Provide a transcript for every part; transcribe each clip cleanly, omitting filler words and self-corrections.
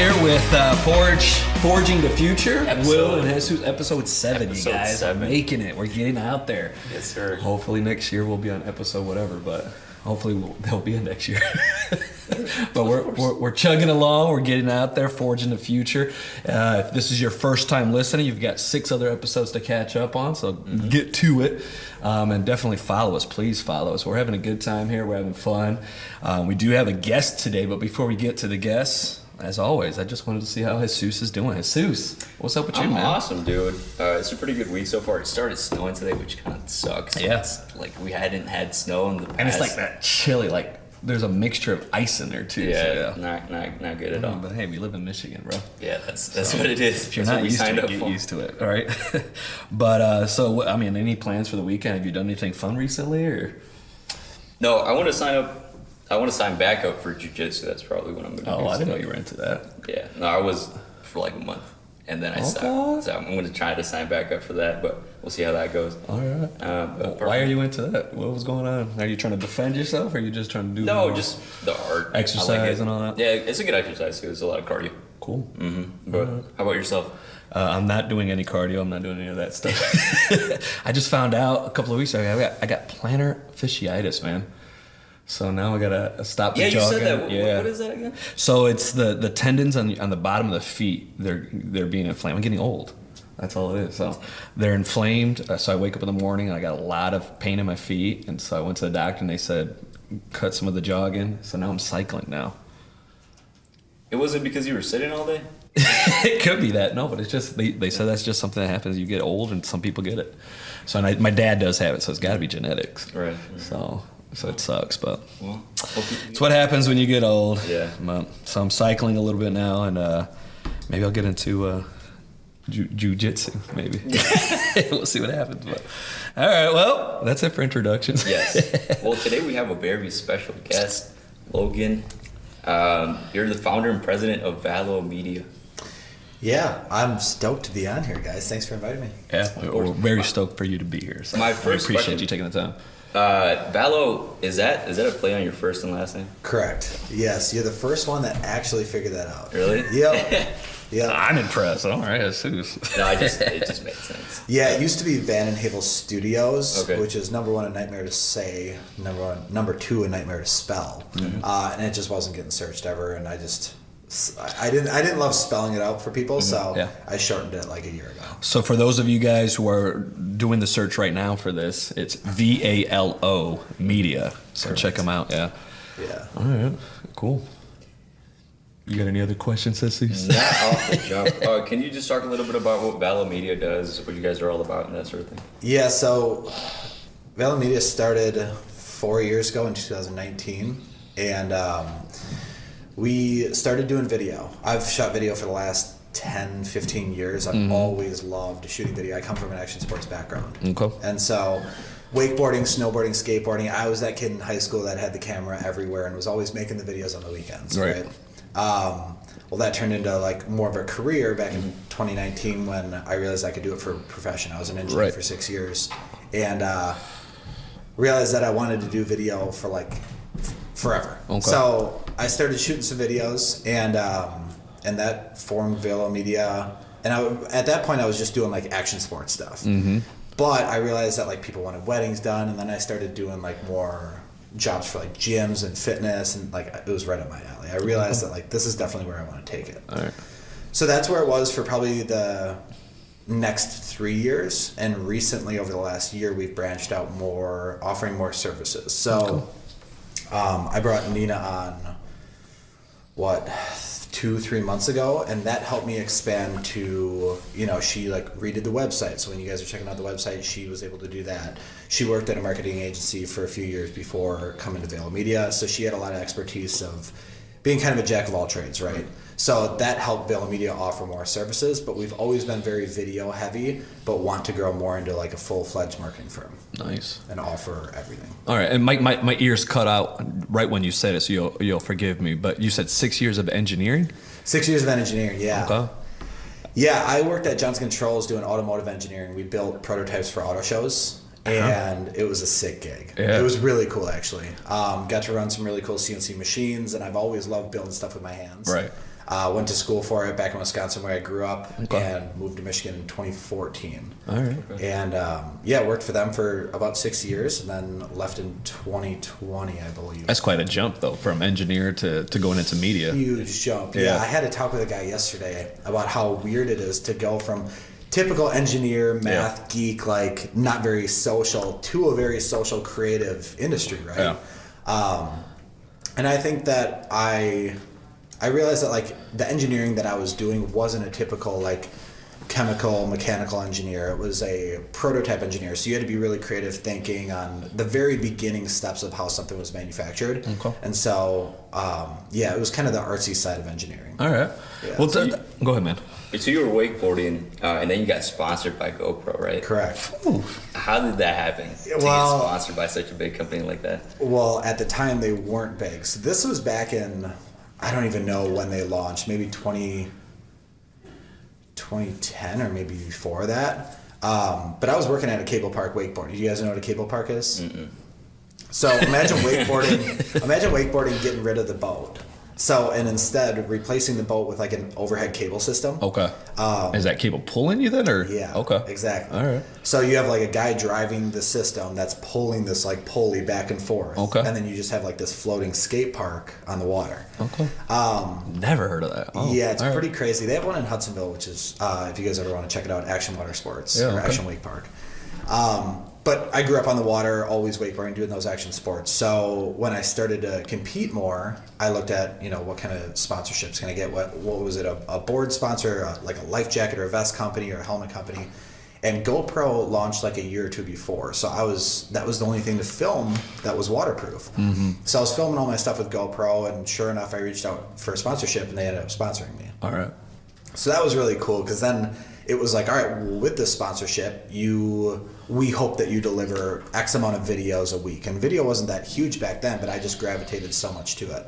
here with Forging the Future. Will and Jesus, episode 7, you guys. 7. We're making it. We're getting out there. Yes, sir. Hopefully next year we'll be on episode whatever, but hopefully they'll be in next year. But we're chugging along. We're getting out there, forging the future. If this is your first time listening, you've got 6 other episodes to catch up on, so get to it. And definitely follow us. Please follow us. We're having a good time here. We're having fun. We do have a guest today, but before we get to the guests, as always, I just wanted to see how Jesus is doing. Jesus, what's up with you, man? I'm awesome, dude. It's a pretty good week so far. It started snowing today, which kind of sucks. Yeah. It's like we hadn't had snow in the past. And it's like that chilly, like there's a mixture of ice in there too. Yeah, so, not good at all. But hey, we live in Michigan, bro. Yeah, that's what it is. If you're that's not used to it, get used to it. All right. But so I mean, any plans for the weekend? Have you done anything fun recently, or? No, I want to sign up. I want to sign back up for jiu-jitsu. That's probably what I'm going to do. Oh, I didn't know you were into that. Yeah. No, I was for like a month, and then I stopped. So I'm going to try to sign back up for that, but we'll see how that goes. All right. Why are you into that? What was going on? Are you trying to defend yourself, or are you just trying to do No, just the art. Exercise and all that? Yeah, it's a good exercise, too. It's a lot of cardio. Cool. Mm-hmm. But how about yourself? I'm not doing any cardio. I'm not doing any of that stuff. I just found out a couple of weeks ago I got plantar fasciitis, man. So now I gotta stop the jogging. Yeah, you said that. Yeah. What is that again? So it's the tendons on the bottom of the feet. They're being inflamed. I'm getting old. That's all it is. So they're inflamed. So I wake up in the morning and I got a lot of pain in my feet. And so I went to the doctor and they said cut some of the jogging. So now I'm cycling now. It wasn't because you were sitting all day? It could be that. No, but it's just they said that's just something that happens. You get old and some people get it. So my dad does have it. So it's got to be genetics. Right. So it sucks, but well, it's what happens when you get old. Yeah. So I'm cycling a little bit now, and maybe I'll get into jiu-jitsu, maybe. We'll see what happens. But all right, well, that's it for introductions. Yes. Well, today we have a very special guest, Logan. You're the founder and president of Valo Media. Yeah, I'm stoked to be on here, guys. Thanks for inviting me. Yeah, we're very stoked for you to be here. So My first I appreciate question, you taking the time. Valo, is that a play on your first and last name? Correct. Yes, you're the first one that actually figured that out. Really? Yep. Yeah. I'm impressed. All right, Jesus. No, it just made sense. Yeah, it used to be Vandenheuvel Studios, Okay. which is number 1 a nightmare to say, number 2 a nightmare to spell, and it just wasn't getting searched ever. And I didn't love spelling it out for people, so I shortened it like a year ago. So for those of you guys who are doing the search right now for this, it's Valo Media. So Correct. check them out. Yeah. Yeah. All right. Cool. You got any other questions, Sissy? Not off the jump. Can you just talk a little bit about what Valo Media does, what you guys are all about, and that sort of thing? Yeah, so Valo Media started 4 years ago in 2019, and we started doing video. I've shot video for the last 10, 15 years. I've always loved shooting video. I come from an action sports background. Okay. And so wakeboarding, snowboarding, skateboarding, I was that kid in high school that had the camera everywhere and was always making the videos on the weekends, right? Well, that turned into like more of a career back in 2019 when I realized I could do it for a profession. I was an engineer for 6 years, and realized that I wanted to do video for like forever. Okay. So I started shooting some videos, and that formed Valo Media. And at that point, I was just doing like action sports stuff. But I realized that like people wanted weddings done, and then I started doing like more jobs for like gyms and fitness, and like it was right up my alley. I realized that like this is definitely where I want to take it. All right. So that's where it was for probably the next 3 years, and recently over the last year we've branched out more, offering more services. So I brought Nina on 2-3 months ago, and that helped me expand to, she like redid the website. So when you guys are checking out the website, she was able to do that. She worked at a marketing agency for a few years before coming to Valo Media, so she had a lot of expertise of being kind of a jack of all trades, right? So that helped Valo Media offer more services, but we've always been very video heavy, but want to grow more into like a full-fledged marketing firm. Nice. And offer everything. All right, and my ears cut out right when you said it, so you'll forgive me, but you said 6 years of engineering? 6 years of engineering, yeah. Okay. Yeah, I worked at Johnson Controls doing automotive engineering. We built prototypes for auto shows, and it was a sick gig. Yeah. It was really cool, actually. Got to run some really cool CNC machines, and I've always loved building stuff with my hands. Right. Went to school for it back in Wisconsin where I grew up, Okay. and moved to Michigan in 2014. All right. And worked for them for about 6 years, and then left in 2020, I believe. That's quite a jump, though, from engineer to going into media. Huge jump. Yeah. I had to talk with a guy yesterday about how weird it is to go from typical engineer, math geek, like not very social, to a very social, creative industry, right? Yeah. And I think that I realized that like the engineering that I was doing wasn't a typical like chemical, mechanical engineer. It was a prototype engineer. So you had to be really creative thinking on the very beginning steps of how something was manufactured. Okay. And so, it was kind of the artsy side of engineering. All right. Yeah. Well, go ahead, man. So you were wakeboarding, and then you got sponsored by GoPro, right? Correct. How did that happen? To get sponsored by such a big company like that? Well, at the time they weren't big. So this was back in, I don't even know when they launched, maybe 2010 or maybe before that. But I was working at a cable park wakeboarding. Do you guys know what a cable park is? Mm-mm. So imagine wakeboarding getting rid of the boat. So, and instead replacing the boat with like an overhead cable system. Okay. Is that cable pulling you then, or? Yeah. Okay. Exactly. All right. So you have like a guy driving the system that's pulling this like pulley back and forth. Okay. And then you just have like this floating skate park on the water. Okay. Never heard of that. Oh, yeah, it's all pretty right. crazy. They have one in Hudsonville, which is, if you guys ever want to check it out, Action Water Sports Yeah, or okay. Action Wake Park. But I grew up on the water, always wakeboarding, doing those action sports. So when I started to compete more, I looked at, what kind of sponsorships can I get? What was it? A board sponsor, like a life jacket or a vest company or a helmet company. And GoPro launched like a year or two before. So that was the only thing to film that was waterproof. Mm-hmm. So I was filming all my stuff with GoPro, and sure enough, I reached out for a sponsorship, and they ended up sponsoring me. All right. So that was really cool, because then it was like, all right, well, with this sponsorship, we hope that you deliver X amount of videos a week. And video wasn't that huge back then, but I just gravitated so much to it.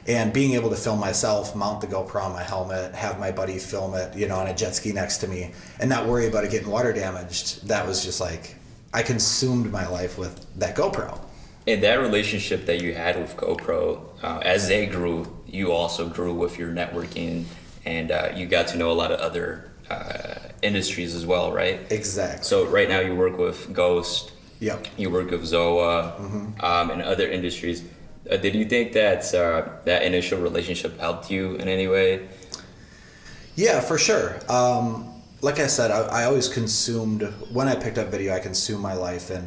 And being able to film myself, mount the GoPro on my helmet, have my buddy film it, on a jet ski next to me, and not worry about it getting water damaged, that was just like, I consumed my life with that GoPro. And that relationship that you had with GoPro, as they grew, you also grew with your networking, and you got to know a lot of other industries as well, right? Exactly. So right now you work with Ghost. Yep. You work with Zoa, and other industries. Did you think that that initial relationship helped you in any way? Yeah, for sure. Like I said, I always consumed, when I picked up video, I consumed my life in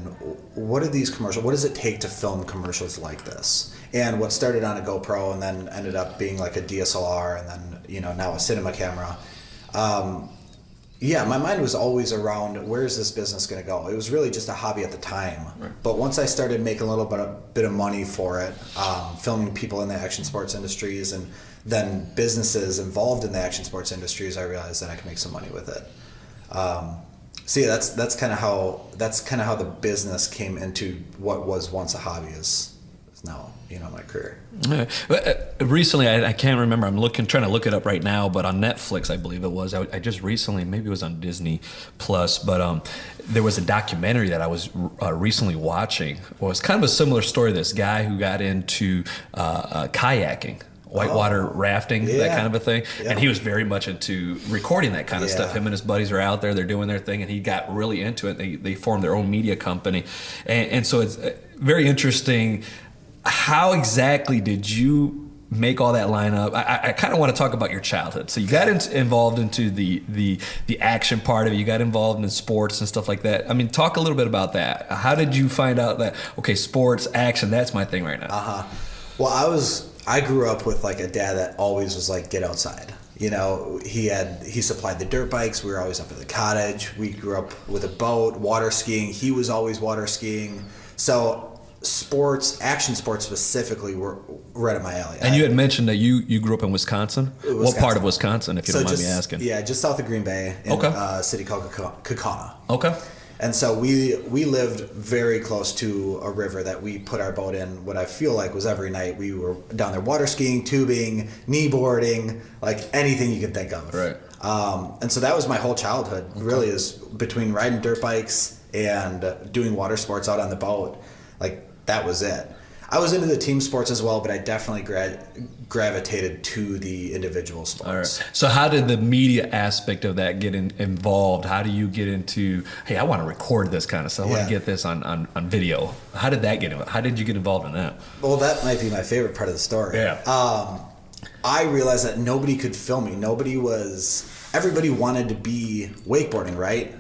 what does it take to film commercials like this? And what started on a GoPro and then ended up being like a DSLR and then, now a cinema camera. My mind was always around, where is this business going to go? It was really just a hobby at the time. Right. But once I started making a little bit of money for it, filming people in the action sports industries and then businesses involved in the action sports industries, I realized that I could make some money with it. That's kind of how the business came into what was once a hobby is now my career. Recently, I can't remember. I'm trying to look it up right now, but on Netflix, I believe it was. I just recently, maybe it was on Disney Plus, but there was a documentary that I was recently watching. Well, it's kind of a similar story. This guy who got into kayaking. Whitewater rafting, that kind of a thing. Yeah. And he was very much into recording that kind of stuff. Him and his buddies are out there, they're doing their thing, and he got really into it. They formed their own media company. And so it's very interesting. How exactly did you make all that line up? I kind of want to talk about your childhood. So you got involved into the action part of it. You got involved in sports and stuff like that. I mean, talk a little bit about that. How did you find out that, okay, sports, action, that's my thing right now? Well, I grew up with like a dad that always was like, get outside. He supplied the dirt bikes. We were always up at the cottage. We grew up with a boat, water skiing. He was always water skiing. So action sports specifically were right up my alley. And you had mentioned that you grew up in Wisconsin. What part of Wisconsin, if you don't mind me asking? Yeah, just south of Green Bay in a city called Kaukauna. Okay. And so we lived very close to a river that we put our boat in. What I feel like was every night we were down there water skiing, tubing, kneeboarding, like anything you could think of. Right. And so that was my whole childhood. Really, is between riding dirt bikes and doing water sports out on the boat. Like that was it. I was into the team sports as well, but I definitely gravitated to the individual sports. All right. So how did the media aspect of that get involved? How do you get into, hey, I want to record this kind of stuff. I want to get this on video. How did that get involved? How did you get involved in that? Well, that might be my favorite part of the story. Yeah. I realized that nobody could film me. Everybody wanted to be wakeboarding, right?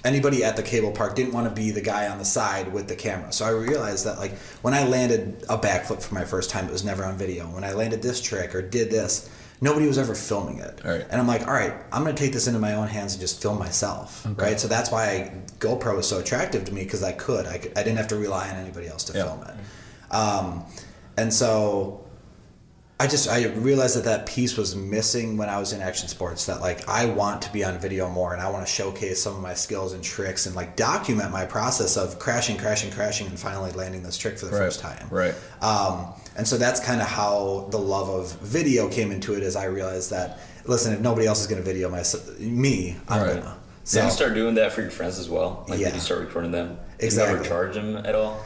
Anybody at the cable park didn't want to be the guy on the side with the camera. So I realized that, like, when I landed a backflip for my first time, it was never on video. When I landed this trick or did this, nobody was ever filming it. Right. And I'm like, all right, I'm going to take this into my own hands and just film myself, right? So that's why GoPro was so attractive to me, because I didn't have to rely on anybody else to film it. And so I realized that piece was missing when I was in action sports, that like I want to be on video more, and I want to showcase some of my skills and tricks and like document my process of crashing and finally landing this trick for the first time. Right. And so that's kind of how the love of video came into it, as I realized that, listen, if nobody else is going to video me, I'm going to. So, did you start doing that for your friends as well? Like, yeah. did you start recording them? Exactly. Did you ever charge them at all?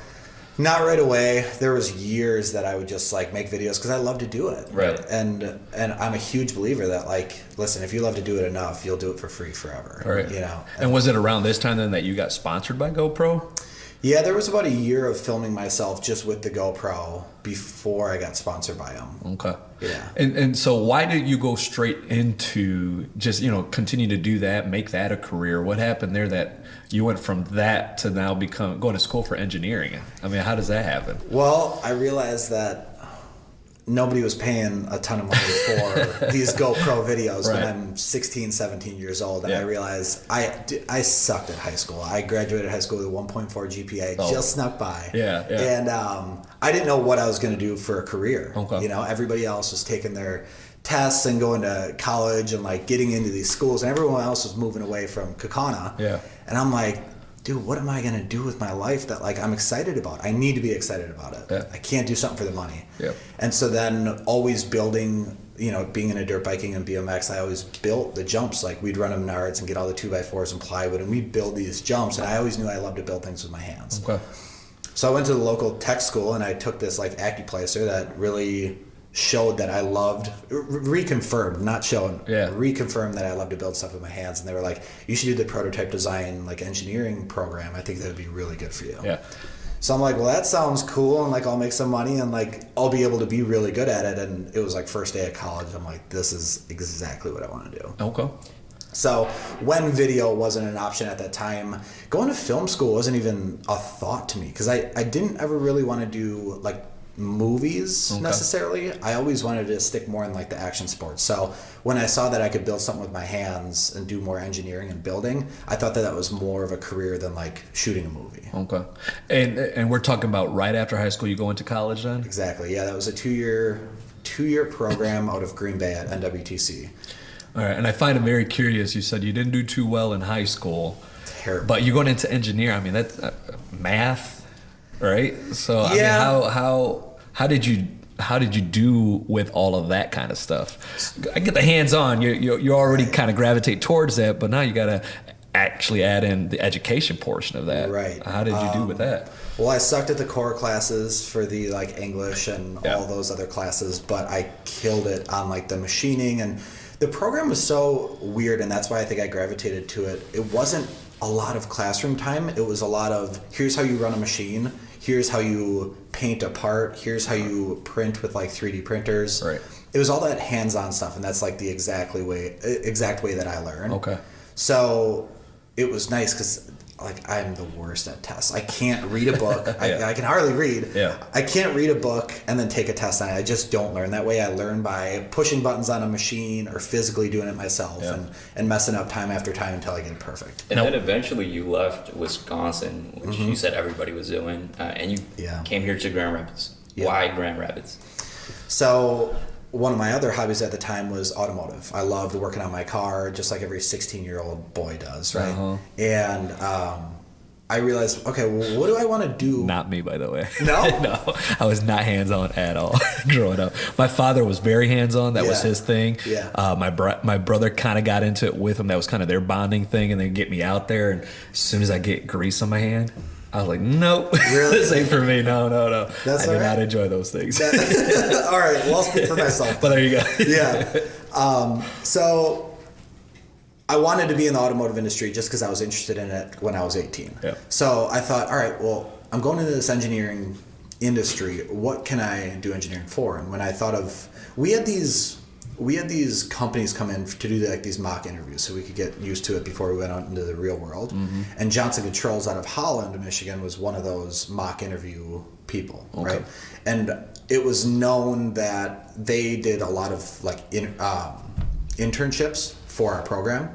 Not right away. There was years that I would just like make videos because I love to do it. Right. And I'm a huge believer that, like, listen, if you love to do it enough, you'll do it for free forever. Right. You know. And was it around this time then that you got sponsored by GoPro? Yeah, there was about a year of filming myself just with the GoPro before I got sponsored by them. Okay. Yeah. And so why did you go straight into just, continue to do that, make that a career? What happened there that you went from that to now going to school for engineering? I mean, how does that happen? Well, I realized that nobody was paying a ton of money for these GoPro videos when I'm 16, 17 years old. And I realized I sucked at high school. I graduated high school with a 1.4 GPA, just snuck by. Yeah. And I didn't know what I was going to do for a career. Okay. Everybody else was taking their tests and going to college and like getting into these schools, and everyone else was moving away from Kakana. Yeah. And I'm like, dude, what am I going to do with my life that like I'm excited about? I need to be excited about it. Yeah. I can't do something for the money. Yeah. And so then always building, being into dirt biking and BMX, I always built the jumps. Like we'd run them Menards and get all the 2x4s and plywood, and we'd build these jumps. And I always knew I loved to build things with my hands. Okay. So I went to the local tech school and I took this like acuplacer that really showed that I loved, reconfirmed that I love to build stuff with my hands. And they were like, you should do the prototype design like engineering program. I think that would be really good for you. Yeah. So I'm like, well, that sounds cool, and like I'll make some money and like I'll be able to be really good at it. And it was like first day of college. I'm like, this is exactly what I want to do. Okay. So when video wasn't an option at that time, going to film school wasn't even a thought to me, because I didn't ever really want to do like movies necessarily. I always wanted to stick more in like the action sports. So when I saw that I could build something with my hands and do more engineering and building, I thought that was more of a career than like shooting a movie. Okay. And we're talking about right after high school you go into college then? Exactly. Yeah, that was a two-year program out of Green Bay at NWTC. All right. And I find it very curious. You said you didn't do too well in high school. Terrible. But you're going into engineer. I mean, that's math, right? So I mean, how did you do with all of that kind of stuff? I get the hands-on. You already kind of gravitate towards that, but now you got to actually add in the education portion of that. Right. How did you do with that? Well, I sucked at the core classes for the like English and all those other classes, but I killed it on like the machining, and the program was so weird, and that's why I think I gravitated to it. It wasn't a lot of classroom time. It was a lot of, here's how you run a machine, here's how you paint a part, here's how you print with like 3D printers. Right. It was all that hands-on stuff, and that's like the exact way that I learned. Okay. So it was nice because like I'm the worst at tests. I can't read a book. I can hardly read. Yeah. I can't read a book and then take a test on it. I just don't learn that way. I learn by pushing buttons on a machine or physically doing it myself and messing up time after time until I get it perfect. And then eventually you left Wisconsin, which you said everybody was doing, and you came here to Grand Rapids. Yeah. Why Grand Rapids? So one of my other hobbies at the time was automotive. I loved working on my car, just like every 16-year-old boy does, right? Uh-huh. And I realized, okay, well, what do I want to do? Not me, by the way. No? No, I was not hands-on at all growing up. My father was very hands-on. That was his thing. Yeah. My brother kind of got into it with him. That was kind of their bonding thing, and they get me out there. And as soon as I get grease on my hand, I was like, nope. Really? This ain't for me. No. That's I do all right. not enjoy those things. All right, well, I'll speak for myself. But there you go. Yeah. So I wanted to be in the automotive industry just because I was interested in it when I was 18. Yeah. So I thought, all right, well, I'm going into this engineering industry. What can I do engineering for? And when I thought of, we had these companies come in to do like these mock interviews so we could get used to it before we went out into the real world. Mm-hmm. And Johnson Controls out of Holland, Michigan was one of those mock interview people, right? And it was known that they did a lot of like internships for our program.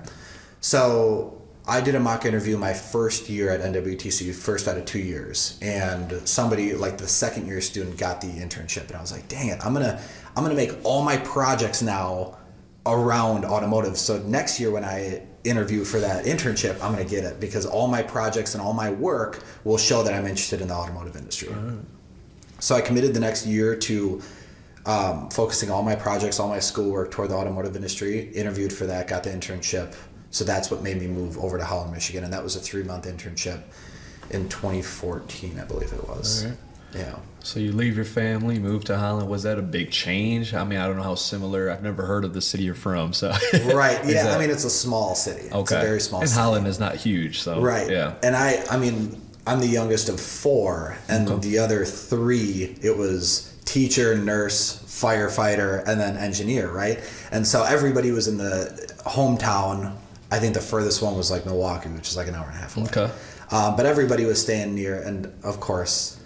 So I did a mock interview my first year at NWTC, first out of 2 years, and somebody like the second year student got the internship, and I was like, dang it, I'm gonna make all my projects now around automotive. So next year when I interview for that internship, I'm gonna get it because all my projects and all my work will show that I'm interested in the automotive industry. Mm. So I committed the next year to focusing all my projects, all my schoolwork toward the automotive industry, interviewed for that, got the internship. So that's what made me move over to Holland, Michigan. And that was a 3-month internship in 2014, I believe it was. All right. Yeah. So you leave your family, move to Holland. Was that a big change? I mean, I don't know how similar. I've never heard of the city you're from. So right. Yeah. I mean, it's a small city. Okay. It's a very small city. And Holland is not huge. So right. Yeah. And I mean, I'm the youngest of 4, and the other 3, it was teacher, nurse, firefighter, and then engineer, right? And so everybody was in the hometown. I think the furthest one was like Milwaukee, which is like an hour and a half away. Okay. But everybody was staying near, and of course,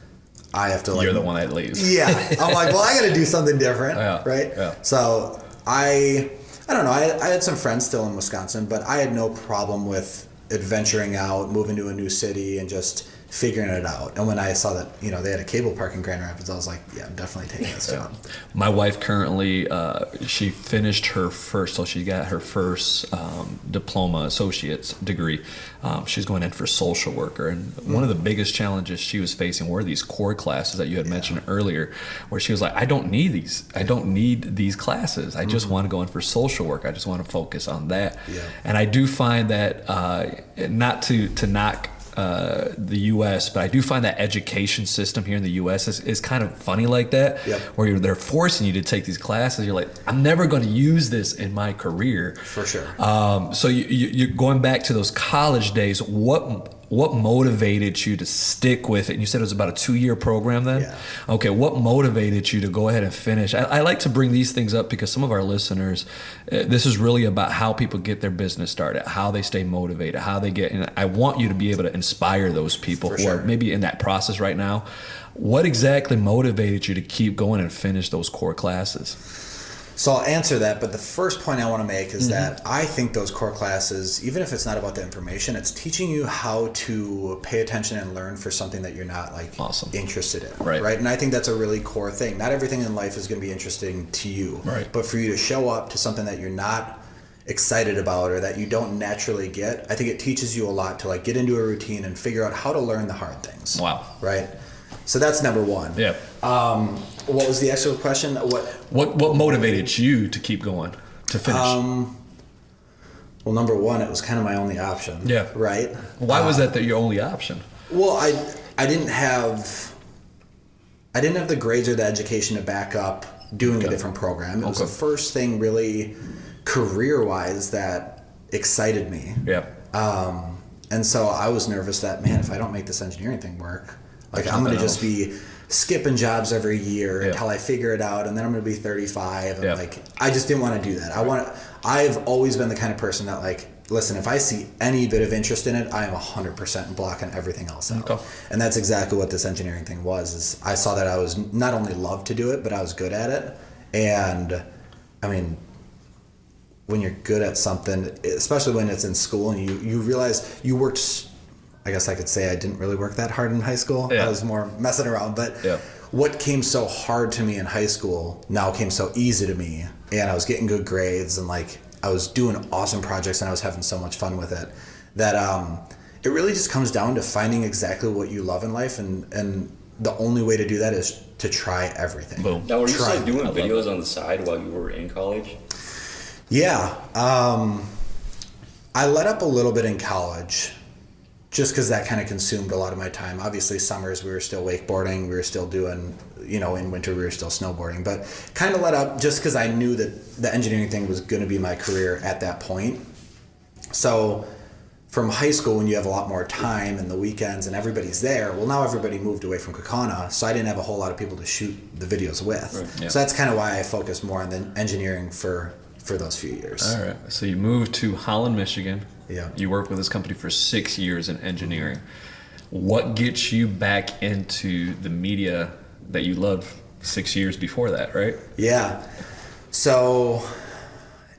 I have to like... You're the one that leaves. Yeah. I'm like, well, I got to do something different, right? Yeah. So I don't know. I had some friends still in Wisconsin, but I had no problem with adventuring out, moving to a new city, and just figuring it out. And when I saw that, they had a cable park in Grand Rapids, I was like, yeah, I'm definitely taking this job. My wife currently, she finished her first, so she got her first diploma, associate's degree. She's going in for social worker. And one of the biggest challenges she was facing were these core classes that you had mentioned earlier, where she was like, I don't need these. I don't need these classes. I just want to go in for social work. I just want to focus on that. Yeah. And I do find that, not to knock the U.S., but I do find that education system here in the U.S. is kind of funny like that, where they're forcing you to take these classes. You're like, I'm never going to use this in my career. For sure. So you're going back to those college days. What motivated you to stick with it? And you said it was about a 2-year program then? Yeah. Okay, what motivated you to go ahead and finish? I like to bring these things up because some of our listeners, this is really about how people get their business started, how they stay motivated, how they get, and I want you to be able to inspire those people who are maybe in that process right now. What exactly motivated you to keep going and finish those core classes? So I'll answer that, but the first point I want to make is that I think those core classes, even if it's not about the information, it's teaching you how to pay attention and learn for something that you're not interested in, right? And I think that's a really core thing. Not everything in life is going to be interesting to you, but for you to show up to something that you're not excited about or that you don't naturally get, I think it teaches you a lot to get into a routine and figure out how to learn the hard things. Wow. Right? So that's number one. Yeah. What was the actual question? What motivated you to keep going, to finish? Well, number one, it was kind of my only option. Yeah. Right? Why was that your only option? Well, I didn't have the grades or the education to back up doing a different program. It was the first thing really career-wise that excited me. Yeah. And so I was nervous that, man, if I don't make this engineering thing work, I'm going to just be skipping jobs every year until I figure it out, and then I'm going to be 35. And I just didn't want to do that. I've always been the kind of person that listen, if I see any bit of interest in it, I am 100% blocking everything else out. Okay. And that's exactly what this engineering thing was. Is I saw that I was not only loved to do it, but I was good at it. And I mean, when you're good at something, especially when it's in school and you realize you worked, I guess I could say I didn't really work that hard in high school. I was more messing around. But what came so hard to me in high school now came so easy to me. And I was getting good grades and I was doing awesome projects and I was having so much fun with it that it really just comes down to finding exactly what you love in life. And the only way to do that is to try everything. Boom. Now, were you still doing videos on the side while you were in college? Yeah. I let up a little bit in college just because that kind of consumed a lot of my time. Obviously, summers we were still wakeboarding, we were still doing, in winter we were still snowboarding, but kind of let up just because I knew that the engineering thing was going to be my career at that point. So from high school, when you have a lot more time and the weekends and everybody's there, well, now everybody moved away from Kaukauna, so I didn't have a whole lot of people to shoot the videos with. Right, yeah. So that's kind of why I focused more on the engineering for those few years. All right. So you moved to Holland, Michigan. Yeah. You worked with this company for 6 years in engineering. What gets you back into the media that you loved 6 years before that, right? Yeah. So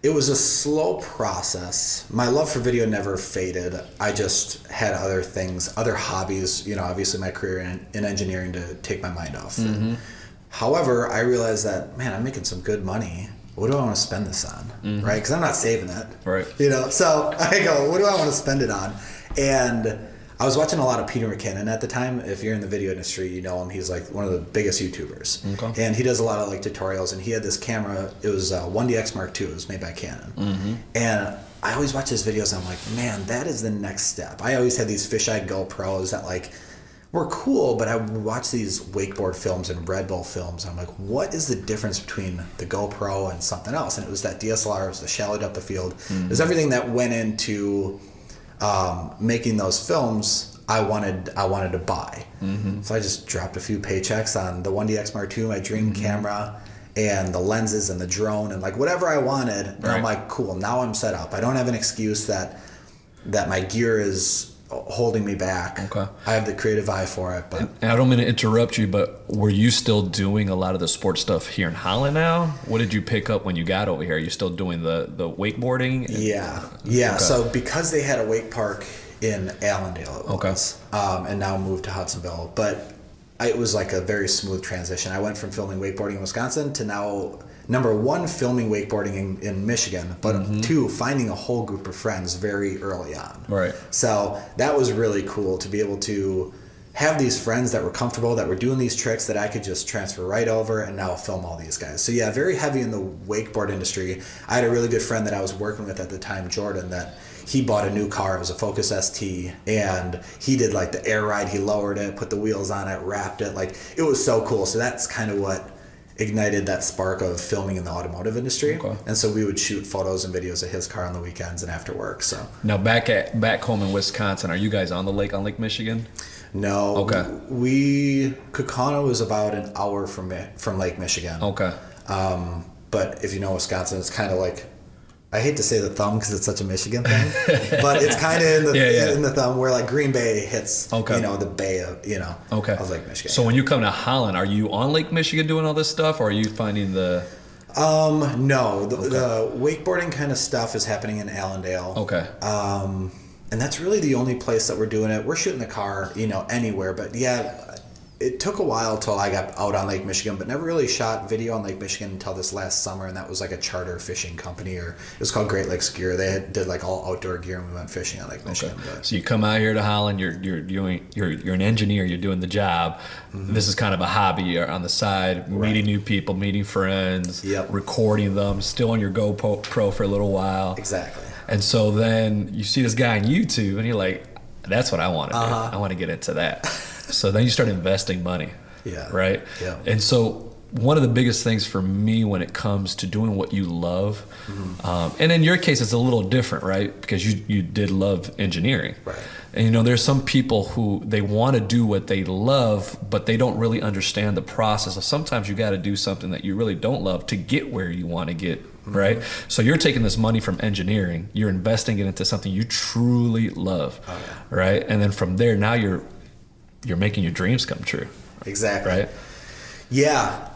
it was a slow process. My love for video never faded. I just had other things, other hobbies, obviously my career in engineering to take my mind off. Mm-hmm. However, I realized that, man, I'm making some good money. What do I want to spend this on? Mm-hmm. Right? Because I'm not saving it. Right. So I go, what do I want to spend it on? And I was watching a lot of Peter McKinnon at the time. If you're in the video industry, you know him. He's like one of the biggest YouTubers. Okay. And he does a lot of like tutorials. And he had this camera. It was 1DX Mark II. It was made by Canon. Mm-hmm. And I always watch his videos. And I'm like, man, that is the next step. I always had these fisheye GoPros that like were cool, but I would watch these wakeboard films and Red Bull films. And I'm like, what is the difference between the GoPro and something else? And it was that DSLR. It was the shallow depth of field. Mm-hmm. It was everything that went into making those films. I wanted to buy. Mm-hmm. So I just dropped a few paychecks on the 1DX Mark II, my dream mm-hmm. camera, and the lenses and the drone and like whatever I wanted. And right. I'm like, cool, now I'm set up. I don't have an excuse that my gear is holding me back. Okay. I have the creative eye for it. But and I don't mean to interrupt you, but were you still doing a lot of the sports stuff here in Holland now? What did you pick up when you got over here? Are you still doing the wakeboarding? Yeah. Okay. So because they had a wake park in Allendale, it was, and now moved to Hudsonville, but it was like a very smooth transition. I went from filming wakeboarding in Wisconsin to now, number one, filming wakeboarding in Michigan, but mm-hmm. two, finding a whole group of friends very early on. Right. So that was really cool to be able to have these friends that were comfortable, that were doing these tricks that I could just transfer right over and now film all these guys. So yeah, very heavy in the wakeboard industry. I had a really good friend that I was working with at the time, Jordan, that he bought a new car. It was a Focus ST, and he did like the air ride. He lowered it, put the wheels on it, wrapped it. Like, it was so cool. So that's kind of what ignited that spark of filming in the automotive industry. Okay. And so we would shoot photos and videos of his car on the weekends and after work. So now back home in Wisconsin, are you guys on Lake Michigan? No. Okay. Kaukauna was about an hour from Lake Michigan. Okay. But if you know Wisconsin, it's kind of like, I hate to say the thumb because it's such a Michigan thing, but it's kind of in the thumb where like Green Bay hits, the bay of, of Lake Michigan. So when you come to Holland, are you on Lake Michigan doing all this stuff, or are you finding the... No, the wakeboarding kind of stuff is happening in Allendale. Okay. And that's really the only place that we're doing it. We're shooting the car, anywhere, but yeah, it took a while till I got out on Lake Michigan, but never really shot video on Lake Michigan until this last summer, and that was like a charter fishing company, or it was called Great Lakes Gear. They did like all outdoor gear, and we went fishing on Lake Michigan. Okay. So you come out here to Holland. You're an engineer. You're doing the job. Mm-hmm. This is kind of a hobby on the side, meeting new people, meeting friends, recording them, still on your GoPro for a little while. Exactly. And so then you see this guy on YouTube, and you're like, "That's what I want to do. I want to get into that." So then you start investing money, right? Yeah. And so one of the biggest things for me when it comes to doing what you love, mm-hmm. And in your case it's a little different, right? Because you did love engineering. Right. And there's some people who they want to do what they love, but they don't really understand the process. So sometimes you got to do something that you really don't love to get where you want to get. Mm-hmm. Right? So you're taking this money from engineering, you're investing it into something you truly love, right? And then from there, now you're making your dreams come true. Exactly. Right? Yeah.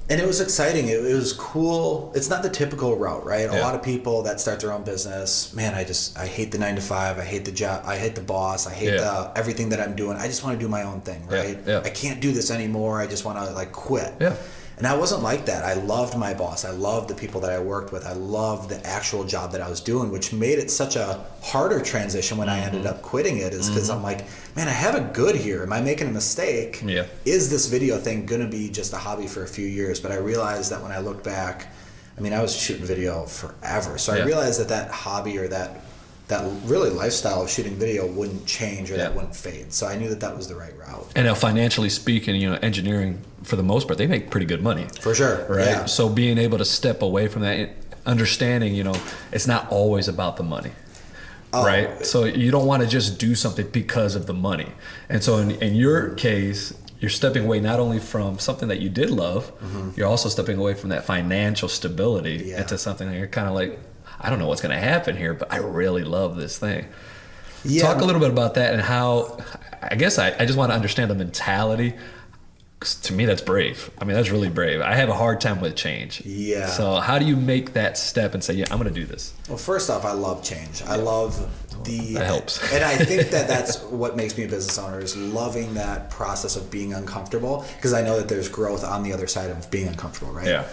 And it was exciting. It was cool. It's not the typical route, right? A lot of people that start their own business, man, I hate the 9-to-5. I hate the job. I hate the boss. I hate everything that I'm doing. I just want to do my own thing, right? Yeah. I can't do this anymore. I just want to quit. Yeah. And I wasn't like that. I loved my boss. I loved the people that I worked with. I loved the actual job that I was doing, which made it such a harder transition when I ended up quitting it, is because I'm like, man, I have it good here. Am I making a mistake? Yeah. Is this video thing going to be just a hobby for a few years? But I realized that when I looked back, I was shooting video forever. So I realized that hobby or that that really lifestyle of shooting video wouldn't change or Yeah. that wouldn't fade. So I knew that was the right route. And now financially speaking, engineering for the most part, they make pretty good money. For sure. Right. Yeah. So being able to step away from that, understanding, it's not always about the money. Oh, Right. So you don't want to just do something because of the money. And so in your case, you're stepping away not only from something that you did love, you're also stepping away from that financial stability into something that you're kind of like, I don't know what's going to happen here, but I really love this thing. Yeah. Talk a little bit about that and how, I guess I just want to understand the mentality. 'Cause to me, that's brave. I mean, that's really brave. I have a hard time with change. Yeah. So how do you make that step and say, yeah, I'm going to do this? Well, first off, I love change. I love that helps. And I think that's what makes me a business owner, is loving that process of being uncomfortable, because I know that there's growth on the other side of being uncomfortable, right? Yeah.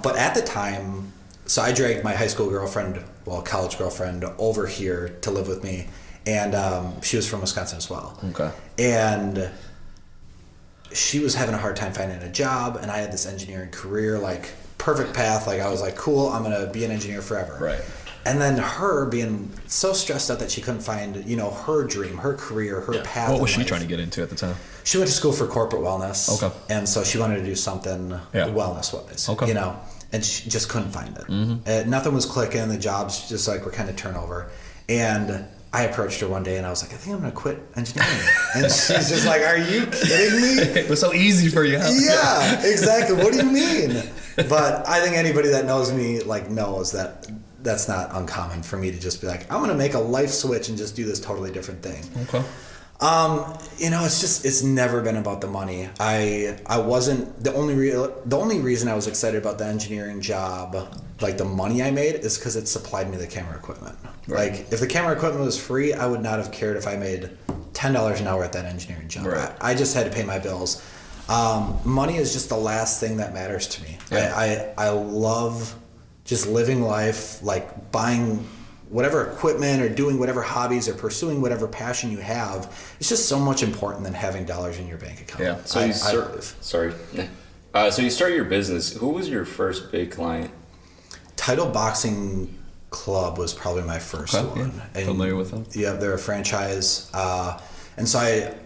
But at the time, so I dragged my high school girlfriend, college girlfriend, over here to live with me, and she was from Wisconsin as well. Okay. And she was having a hard time finding a job, and I had this engineering career, like perfect path. Like I was like, cool, I'm gonna be an engineer forever. Right. And then her being so stressed out that she couldn't find, her dream, her career, her path. What was in she life. trying to get into at the time? She went to school for corporate wellness. Okay. And so she wanted to do something wellness wise. Okay. And she just couldn't find it. Nothing was clicking. The jobs just were kind of turnover. And I approached her one day and I was like, I think I'm going to quit engineering. And she's just like, are you kidding me? It was so easy for you. Huh? Yeah, exactly. What do you mean? But I think anybody that knows me knows that that's not uncommon for me to just be like, I'm going to make a life switch and just do this totally different thing. Okay. It's never been about the money. I wasn't the only reason I was excited about the engineering job, like the money I made, is because it supplied me the camera equipment. Right. Like if the camera equipment was free, I would not have cared if I made $10 an hour at that engineering job. Right. I just had to pay my bills. Money is just the last thing that matters to me. Yeah. I love just living life, like buying whatever equipment or doing whatever hobbies or pursuing whatever passion you have. It's just so much important than having dollars in your bank account. Yeah. So so you start your business. Who was your first big client? Title Boxing Club was probably my first one. Yeah. And Familiar with them? Yeah, they're a franchise. And so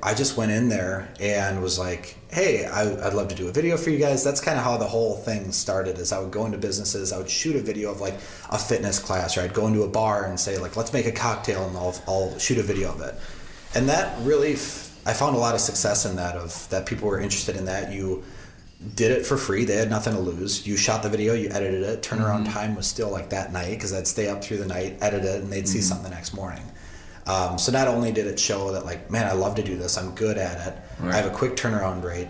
I just went in there and was like, hey, I'd love to do a video for you guys. That's kind of how the whole thing started, is I would go into businesses, I would shoot a video of like a fitness class, or I'd go into a bar and say like, let's make a cocktail, and I'll shoot a video of it. And that really, I found a lot of success in that people were interested in that. You did it for free. They had nothing to lose. You shot the video, you edited it. Turnaround time was still like that night, because I'd stay up through the night, edit it, and they'd see something the next morning. So not only did it show that like, man, I love to do this, I'm good at it, Right. I have a quick turnaround rate.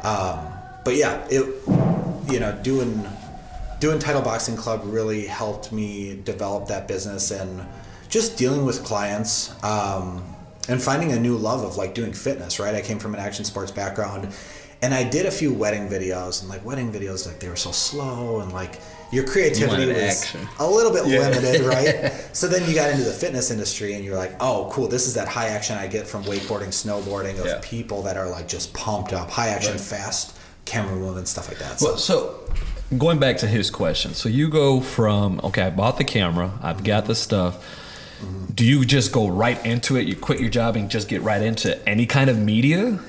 But yeah, doing Title Boxing Club really helped me develop that business, and just dealing with clients, and finding a new love of like doing fitness, right? I came from an action sports background, and I did a few wedding videos, and like wedding videos, like they were so slow, and like your creativity wanted was action. a little bit limited, right? So then you got into the fitness industry, and you're like, oh, cool, this is that high action I get from wakeboarding, snowboarding, of people that are like just pumped up, high action, fast camera movement, stuff like that. Well, so going back to his question, so you go from, okay, I bought the camera, I've got the stuff. Do you just go right into it? You quit your job and just get right into any kind of media?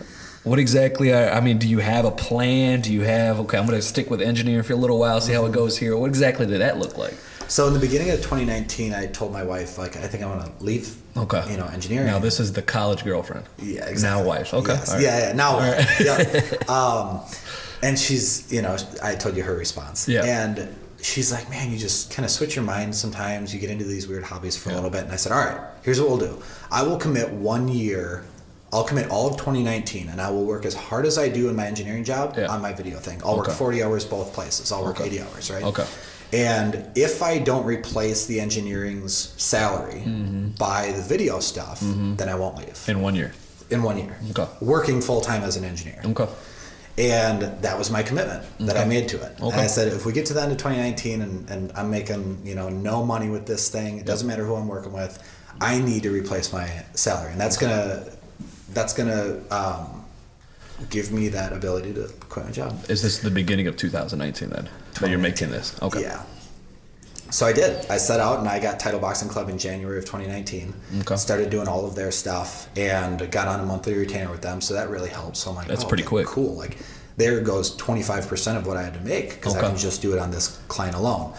What exactly, do you have a plan? Do you have, okay, I'm going to stick with engineering for a little while, see how it goes here. What exactly did that look like? So in the beginning of 2019, I told my wife, like, I think I want to leave, engineering. Now this is the college girlfriend. Yeah, exactly. Now wife. Okay. Yes. All right. Yeah, now wife. Right. Yeah. And she's, I told you her response. Yeah. And she's like, man, you just kind of switch your mind sometimes. You get into these weird hobbies for a little bit. And I said, all right, here's what we'll do. I will commit 1 year. I'll commit all of 2019, and I will work as hard as I do in my engineering job on my video thing. I'll work 40 hours both places. I'll work 80 hours, right? Okay. And if I don't replace the engineering's salary by the video stuff, then I won't leave. In 1 year. In 1 year. Okay. Working full time as an engineer. Okay. And that was my commitment that I made to it. Okay. And I said, if we get to the end of 2019 and I'm making, no money with this thing, it doesn't matter who I'm working with, I need to replace my salary. And that's gonna give me that ability to quit my job. Is this the beginning of 2019 then? That you're making this? Okay. Yeah. So I did. I set out and I got Title Boxing Club in January of 2019. Okay. Started doing all of their stuff and got on a monthly retainer with them. So that really helped. So I'm like, that's pretty quick. Cool. Like there goes 25% of what I had to make because I can just do it on this client alone.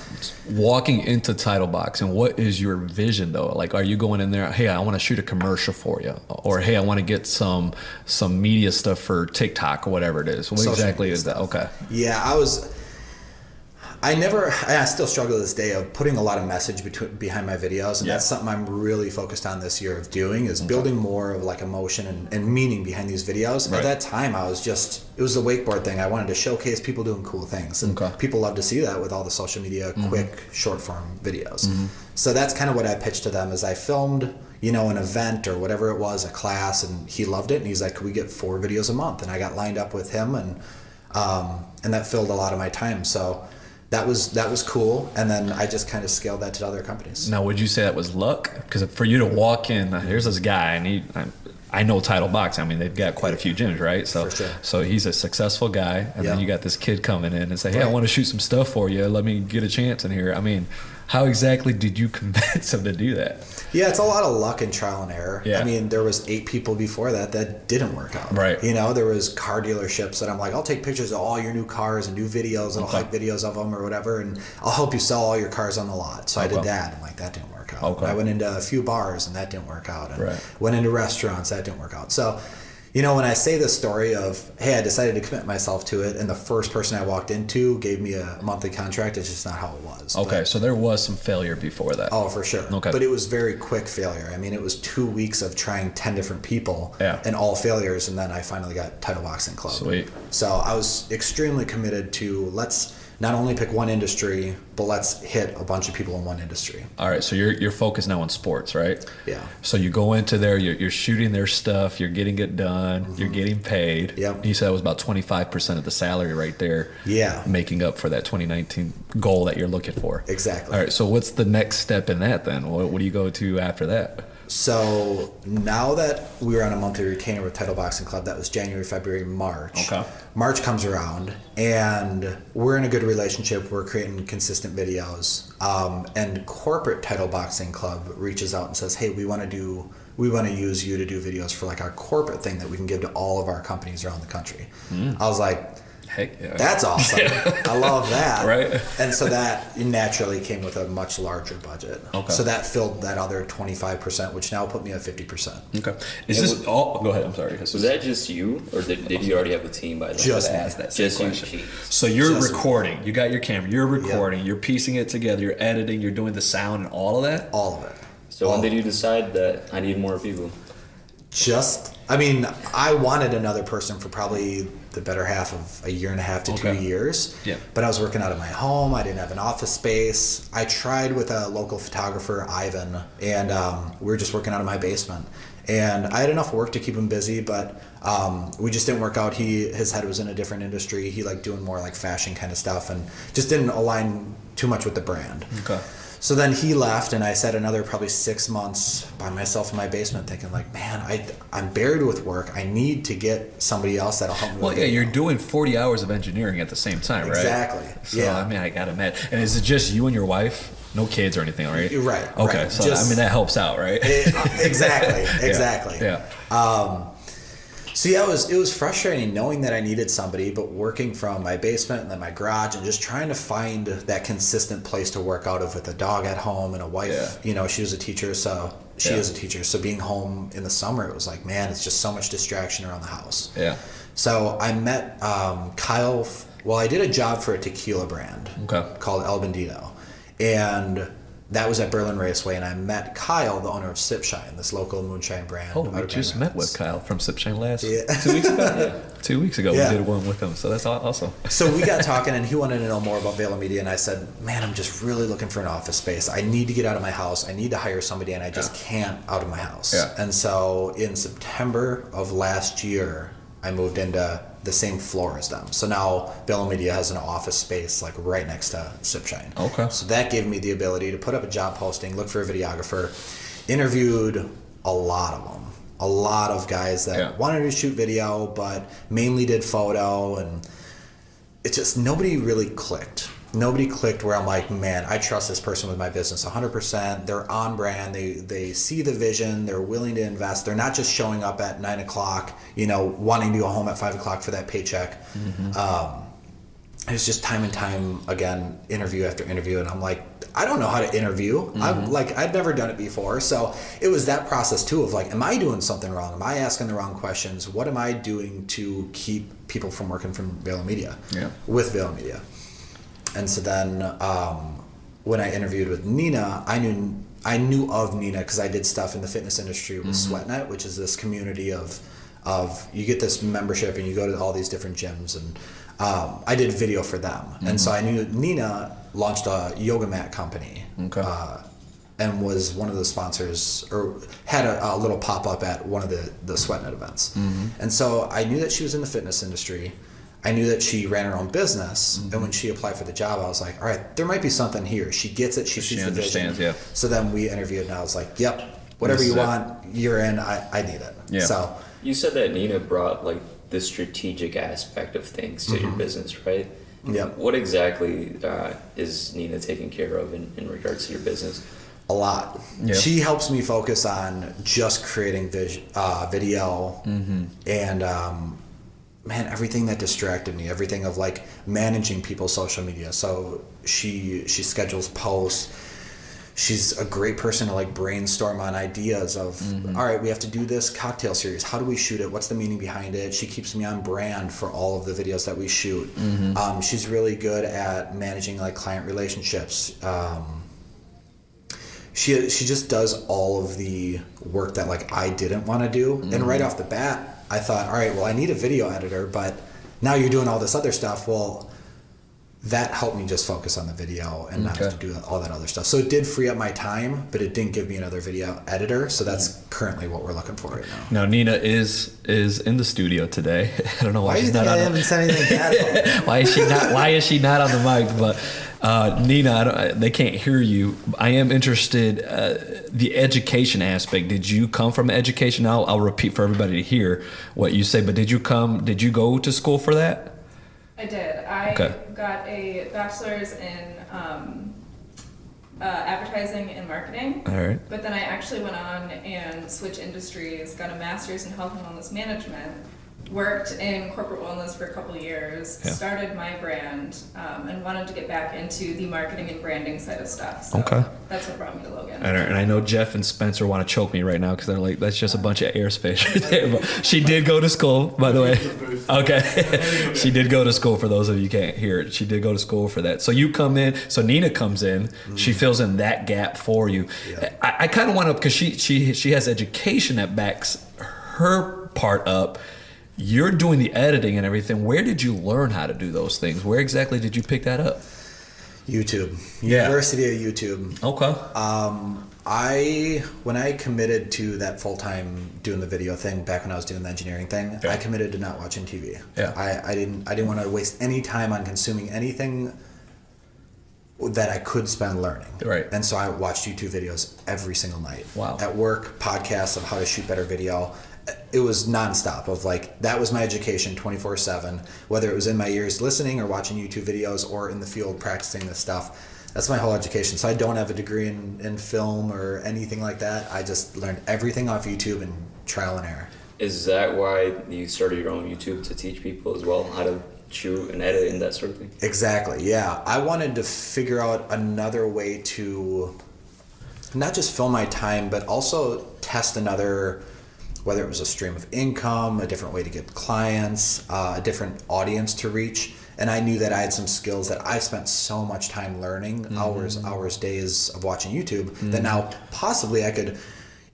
Walking into title boxing, what is your vision though? Like, are you going in there, hey, I want to shoot a commercial for you, or hey, I want to get some media stuff for TikTok or whatever it is? What Social exactly media is that? stuff. Okay. Yeah, I still struggle to this day of putting a lot of message behind my videos, and that's something I'm really focused on this year of doing is building more of like emotion and meaning behind these videos. Right. At that time, it was the wakeboard thing. I wanted to showcase people doing cool things, and people love to see that with all the social media, quick, short form videos. So that's kind of what I pitched to them is I filmed, an event or whatever it was, a class, and he loved it, and he's like, could we get 4 videos a month? And I got lined up with him, and that filled a lot of my time. So that was cool, and then I just kind of scaled that to other companies. Now, would you say that was luck? Because for you to walk in, here's this guy, and I know title boxing. I mean, they've got quite a few gyms, right? So, for sure. So he's a successful guy, and then you got this kid coming in and say, hey, I want to shoot some stuff for you. Let me get a chance in here. I mean, how exactly did you convince him to do that? Yeah, it's a lot of luck and trial and error. Yeah. I mean, there was 8 people before that didn't work out. Right. There was car dealerships that I'm like, I'll take pictures of all your new cars and do videos, and I'll hype videos of them or whatever, and I'll help you sell all your cars on the lot. So I did that. I'm like, that didn't work out. Okay. I went into a few bars, and that didn't work out. And went into restaurants, that didn't work out. So, when I say this story of, hey, I decided to commit myself to it, and the first person I walked into gave me a monthly contract, it's just not how it was. Okay, so there was some failure before that. Oh, for sure. Okay. But it was very quick failure. I mean, it was 2 weeks of trying 10 different people and all failures, and then I finally got Title Boxing Club. Sweet. So I was extremely committed to let's not only pick one industry, but let's hit a bunch of people in one industry. All right, so you're focused now on sports, right? Yeah. So you go into there, you're shooting their stuff, you're getting it done, you're getting paid. Yep. You said it was about 25% of the salary right there. Yeah. Making up for that 2019 goal that you're looking for. Exactly. All right, so what's the next step in that then? What do you go to after that? So now that we were on a monthly retainer with Title Boxing Club, that was January, February, March. Okay. March comes around, and we're in a good relationship. We're creating consistent videos. And corporate Title Boxing Club reaches out and says, hey, we want to use you to do videos for like our corporate thing that we can give to all of our companies around the country. I was like, heck yeah. That's awesome. I love that. Right. And so that naturally came with a much larger budget. Okay. So that filled that other 25%, which now put me at 50%. Okay. Is this all? Go ahead. I'm sorry. Was that just you, or did you already have a team by then? Just me. Just you. So you're Just recording. You got your camera. You're recording. You're piecing it together. You're editing. You're doing the sound and all of that. All of it. So when did you decide that I need more people? I wanted another person for probably the better half of a year and a half to 2 years. Yeah. But I was working out of my home. I didn't have an office space. I tried with a local photographer, Ivan, and we were just working out of my basement. And I had enough work to keep him busy, but we just didn't work out. His head was in a different industry. He liked doing more like fashion kind of stuff and just didn't align too much with the brand. Okay. So then he left, and I sat another probably 6 months by myself in my basement thinking like, man, I'm buried with work. I need to get somebody else that'll help me with it. You're doing 40 hours of engineering at the same time, right? Exactly. So, I got to imagine. And is it just you and your wife? No kids or anything, right? Right. Okay, right. so that helps out, right? Exactly. Yeah. So yeah, it was frustrating knowing that I needed somebody, but working from my basement and then my garage and just trying to find that consistent place to work out of with a dog at home and a wife. Yeah. She was a teacher, so she is a teacher. So being home in the summer, it was like, man, it's just so much distraction around the house. Yeah. So I met Kyle. Well, I did a job for a tequila brand called El Bandito, and that was at Berlin Raceway, and I met Kyle, the owner of Sip Shine, this local moonshine brand. Oh, we just met with Kyle from Sip Shine 2 weeks ago. 2 weeks ago, we did one with him, so that's awesome. So we got talking, and he wanted to know more about Valo Media, and I said, man, I'm just really looking for an office space. I need to get out of my house. I need to hire somebody, and I just can't out of my house. Yeah. And so in September of last year, I moved into the same floor as them. So now Valo Media has an office space like right next to Sip Shine. Okay. So that gave me the ability to put up a job posting, look for a videographer, interviewed a lot of them. A lot of guys that wanted to shoot video, but mainly did photo, and it just, nobody really clicked. Nobody clicked where I'm like, man, I trust this person with my business 100%. They're on brand. They see the vision. They're willing to invest. They're not just showing up at 9 o'clock, wanting to go home at 5 o'clock for that paycheck. It's just time and time again, interview after interview. And I'm like, I don't know how to interview. I've never done it before. So it was that process too of like, am I doing something wrong? Am I asking the wrong questions? What am I doing to keep people from working from Valo Media? With Valo Media. And so then when I interviewed with Nina, I knew of Nina because I did stuff in the fitness industry with SweatNet, which is this community of you get this membership and you go to all these different gyms, and I did video for them. And so I knew Nina launched a yoga mat company and was one of the sponsors, or had a little pop-up at one of the SweatNet events. And so I knew that she was in the fitness industry. I knew that she ran her own business, and when she applied for the job, I was like, all right, there might be something here. She gets it. She sees the vision. Yeah. So then we interviewed, and I was like, yep, whatever you want, you're in. I need it. Yeah. So you said that Nina brought like the strategic aspect of things to your business, right? Yep. What exactly is Nina taking care of in regards to your business? A lot. Yeah. She helps me focus on just creating video and man, everything that distracted me, everything of like managing people's social media. So she schedules posts. She's a great person to like brainstorm on ideas of, all right, we have to do this cocktail series. How do we shoot it? What's the meaning behind it? She keeps me on brand for all of the videos that we shoot. She's really good at managing like client relationships. She just does all of the work that like I didn't want to do. And right off the bat, I thought, all right, well, I need a video editor, but now you're doing all this other stuff. Well, that helped me just focus on the video and not have to do all that other stuff. So it did free up my time, but it didn't give me another video editor. So that's currently what we're looking for right now. Now Nina is in the studio today. I don't know why she's not on. I haven't said anything bad. Why is she not on the mic? But Nina, they can't hear you. I am interested. The education aspect. Did you come from education? I'll repeat for everybody to hear what you say. But did you go to school for that? I did. I got a bachelor's in advertising and marketing. All right. But then I actually went on and switched industries, got a master's in health and wellness management, worked in corporate wellness for a couple of years, started my brand, and wanted to get back into the marketing and branding side of stuff. So that's what brought me to Logan. And I know Jeff and Spencer want to choke me right now because they're like, that's just a bunch of airspace right there. But she did go to school, by the way. Okay. She did go to school, for those of you who can't hear it. She did go to school for that. So you come in, so Nina comes in, she fills in that gap for you. Yeah. I kind of want to, because she has education that backs her part up. You're doing the editing and everything. Where did you learn how to do those things? Where exactly did you pick that up? YouTube. University of YouTube. Okay. When I committed to that full-time doing the video thing back when I was doing the engineering thing, I committed to not watching TV. Yeah. I didn't want to waste any time on consuming anything that I could spend learning. Right. And so I watched YouTube videos every single night. Wow. At work, podcasts of how to shoot better video. It was nonstop of like, that was my education 24/7, whether it was in my ears listening or watching YouTube videos or in the field practicing this stuff. That's my whole education. So I don't have a degree in film or anything like that. I just learned everything off YouTube and trial and error. Is that why you started your own YouTube, to teach people as well how to shoot and edit and that sort of thing? Exactly, yeah. I wanted to figure out another way to not just fill my time, but also test another, whether it was a stream of income, a different way to get clients, a different audience to reach. And I knew that I had some skills that I spent so much time learning, hours, days of watching YouTube, that now possibly I could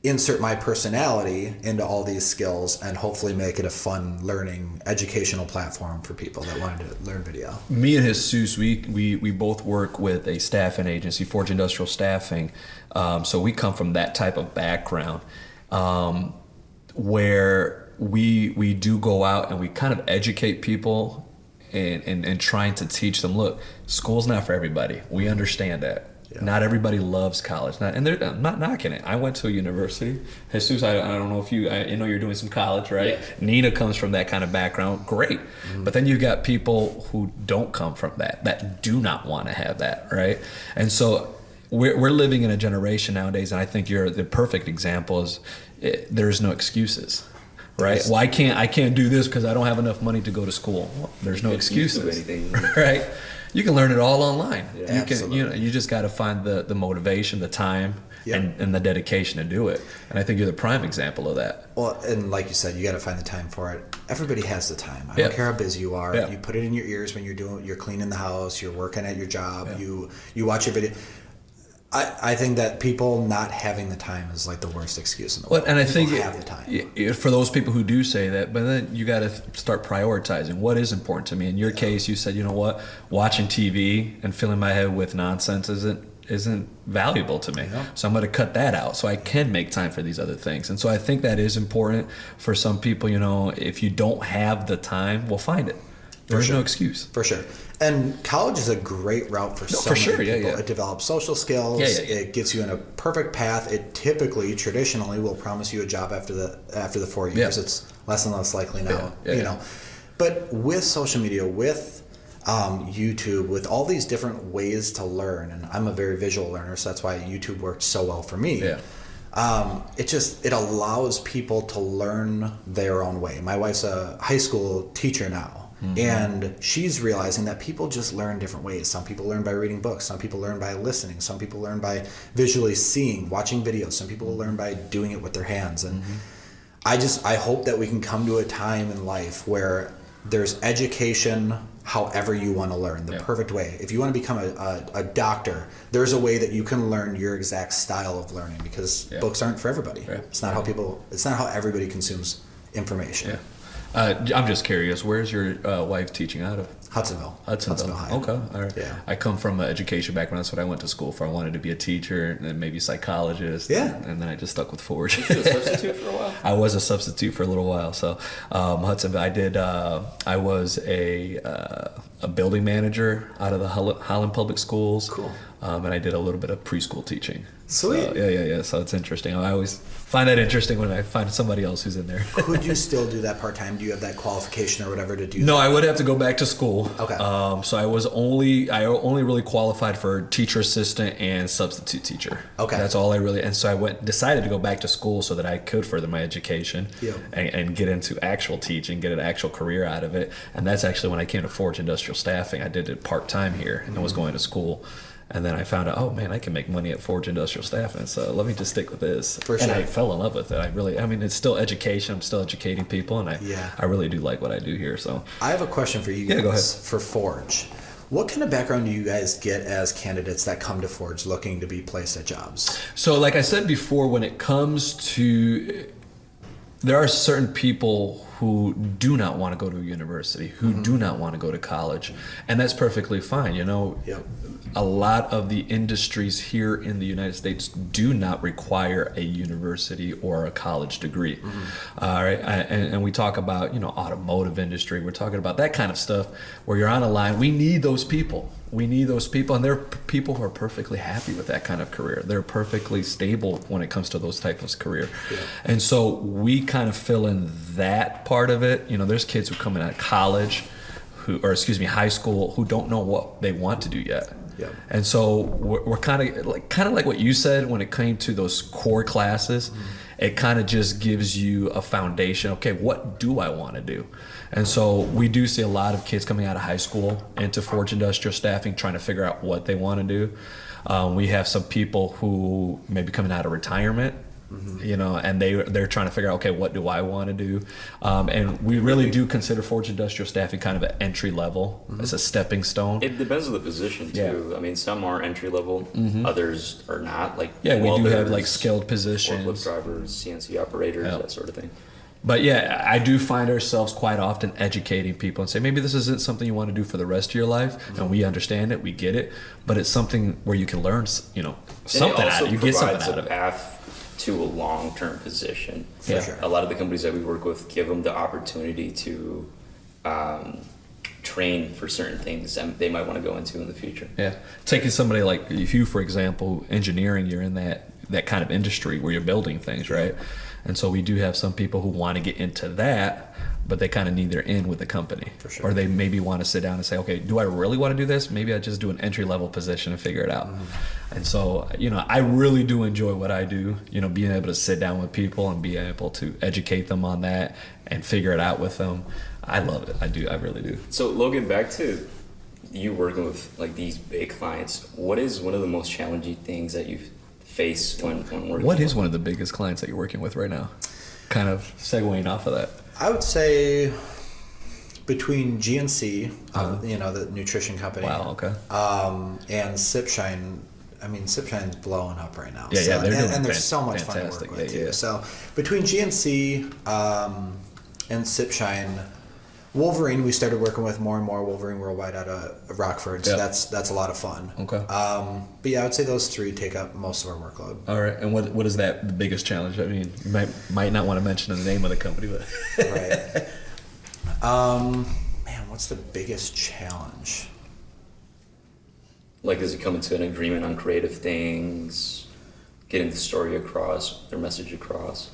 insert my personality into all these skills and hopefully make it a fun learning educational platform for people that wanted to learn video. Me and Jesus, we both work with a staffing agency, Forge Industrial Staffing. So we come from that type of background. Where we do go out and we kind of educate people and trying to teach them, look, school's not for everybody. We understand that. Yeah. Not everybody loves college. I'm not knocking it. I went to a university. Jesus, I don't know if I know you're doing some college, right? Yeah. Nina comes from that kind of background. Great. But then you've got people who don't come from that do not want to have that, right? And so we're living in a generation nowadays, and I think you're the perfect example is there's no excuses. Right? Well, I can't do this because I don't have enough money to go to school. Well, there's no excuses. Anything. Right? You can learn it all online. Yeah, You just got to find the motivation, the time, and the dedication to do it. And I think you're the prime example of that. Well, and like you said, you got to find the time for it. Everybody has the time. I don't care how busy you are. You put it in your ears when you're cleaning the house, you're working at your job, you watch a video. I think that people not having the time is like the worst excuse in the world. And I people think have the time. For those people who do say that, but then you got to start prioritizing what is important to me. In your case, you said, you know what, watching TV and filling my head with nonsense isn't valuable to me. Yeah. So I'm going to cut that out so I can make time for these other things. And so I think that is important for some people. If you don't have the time, we'll find it. There's no excuse. For sure. And college is a great route for so many people. Yeah. It develops social skills. It gets you in a perfect path. It traditionally will promise you a job after the 4 years. Yeah. It's less and less likely now. But with social media, with YouTube, with all these different ways to learn, and I'm a very visual learner, so that's why YouTube worked so well for me. Yeah. It allows people to learn their own way. My wife's a high school teacher now. Mm-hmm. And she's realizing that people just learn different ways. Some people learn by reading books. Some people learn by listening. Some people learn by visually seeing, watching videos. Some people learn by doing it with their hands. And I hope that we can come to a time in life where there's education however you want to learn, the perfect way. If you want to become a doctor, there's a way that you can learn your exact style of learning, because books aren't for everybody. Right. It's not how everybody consumes information. Yeah. I'm just curious, where's your wife teaching out of? Hudsonville. High. Okay, all right. Yeah. I come from an education background. That's what I went to school for. I wanted to be a teacher and then maybe psychologist. Yeah. And then I just stuck with Forge. You were a substitute for a while? I was a substitute for a little while. So Hudsonville, I was a building manager out of the Holland Public Schools. Cool. And I did a little bit of preschool teaching. Sweet. So, yeah. So it's interesting. I always find that interesting when I find somebody else who's in there. Could you still do that part-time? Do you have that qualification or whatever to do No, that? I would have to go back to school. Okay. So I only really qualified for teacher assistant and substitute teacher. Okay. That's all I really, and so I decided to go back to school so that I could further my education and get into actual teaching, get an actual career out of it. And that's actually when I came to Forge Industrial Staffing. I did it part-time here and I was going to school. And then I found out, oh man, I can make money at Forge Industrial Staffing, so let me just stick with this. For sure. And I fell in love with it. It's still education. I'm still educating people, and I really do like what I do here. So I have a question for you guys. Yeah, go ahead. For Forge. What kind of background do you guys get as candidates that come to Forge looking to be placed at jobs? So like I said before, when it comes to, there are certain people who do not want to go to a university, who do not want to go to college, and that's perfectly fine. A lot of the industries here in the United States do not require a university or a college degree. All right, and we talk about automotive industry. We're talking about that kind of stuff where you're on a line. We need those people. And there are people who are perfectly happy with that kind of career. They're perfectly stable when it comes to those types of career. Yeah. And so we kind of fill in that part of it. There's kids who come in at college, high school, who don't know what they want to do yet. Yeah. And so we're kind of like what you said when it came to those core classes. It kind of just gives you a foundation. Okay, what do I want to do? And so we do see a lot of kids coming out of high school into Forge Industrial Staffing trying to figure out what they want to do. We have some people who may be coming out of retirement, and they're trying to figure out, okay, what do I want to do? And we really do consider Forge Industrial Staffing kind of an entry level as a stepping stone. It depends on the position too. Yeah. Some are entry level, others are not. Like we do have skilled positions, forklift drivers, CNC operators, that sort of thing. But yeah, I do find ourselves quite often educating people and say, maybe this isn't something you want to do for the rest of your life, and we understand it, we get it, but it's something where you can learn, something out of it. You get something out of it. Path to a long-term position. For sure. A lot of the companies that we work with give them the opportunity to train for certain things that they might want to go into in the future. Yeah. Taking somebody like you, for example, engineering, you're in that kind of industry where you're building things, right? And so we do have some people who want to get into that, but they kind of need their in with the company. For sure. Or they maybe want to sit down and say, okay, do I really want to do this? Maybe I just do an entry-level position and figure it out. And so, I really do enjoy what I do, being able to sit down with people and be able to educate them on that and figure it out with them. I love it. I really do. So Logan, back to you working with like these big clients, what is one of the most challenging things that you've faced when working? What is one of the biggest clients that you're working with right now? Kind of segueing off of that. I would say between GNC, the nutrition company. Wow, okay. And Sipshine. I mean, Sipshine's blowing up right now. Yeah, they're doing and they're so much fun to work with too. So between GNC and Sipshine, Wolverine, we started working with more and more. Wolverine Worldwide out of Rockford, so that's a lot of fun. Okay. But yeah, I would say those three take up most of our workload. All right, and what is that the biggest challenge? I mean, you might not want to mention the name of the company, but right. Man, what's the biggest challenge? Like, does it come into an agreement on creative things, getting the story across, their message across?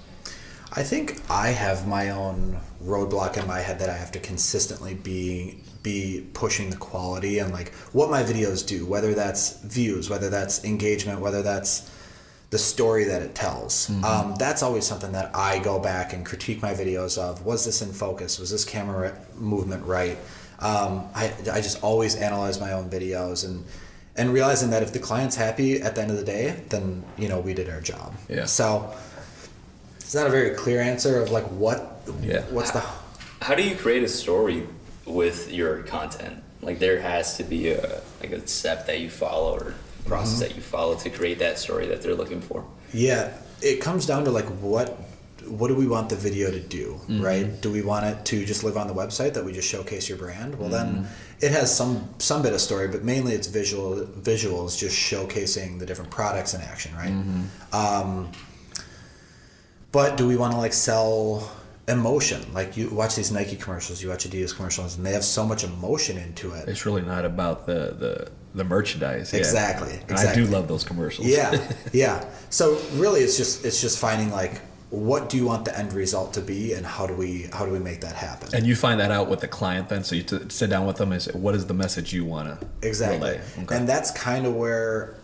I think I have my own roadblock in my head that I have to consistently be pushing the quality and like what my videos do, whether that's views, whether that's engagement, whether that's the story that it tells. That's always something that I go back and critique my videos of. Was this in focus? Was this camera movement right? I just always analyze my own videos and realizing that if the client's happy at the end of the day, then we did our job. Yeah. So it's not a very clear answer of like what's the. How do you create a story with your content? Like there has to be a step that you follow or process that you follow to create that story that they're looking for. Yeah, it comes down to like what do we want the video to do, right? Do we want it to just live on the website that we just showcase your brand? Well, then it has some bit of story, but mainly it's visuals just showcasing the different products in action, right? But do we want to like sell emotion? Like you watch these Nike commercials, you watch Adidas commercials, and they have so much emotion into it. it's really not about the merchandise. Yeah. Exactly. And I do love those commercials. Yeah. So really, it's just finding like what do you want the end result to be, and how do we make that happen? And you find that out with the client then, so you sit down with them and say, what is the message you want to relay? Okay. And that's kind of where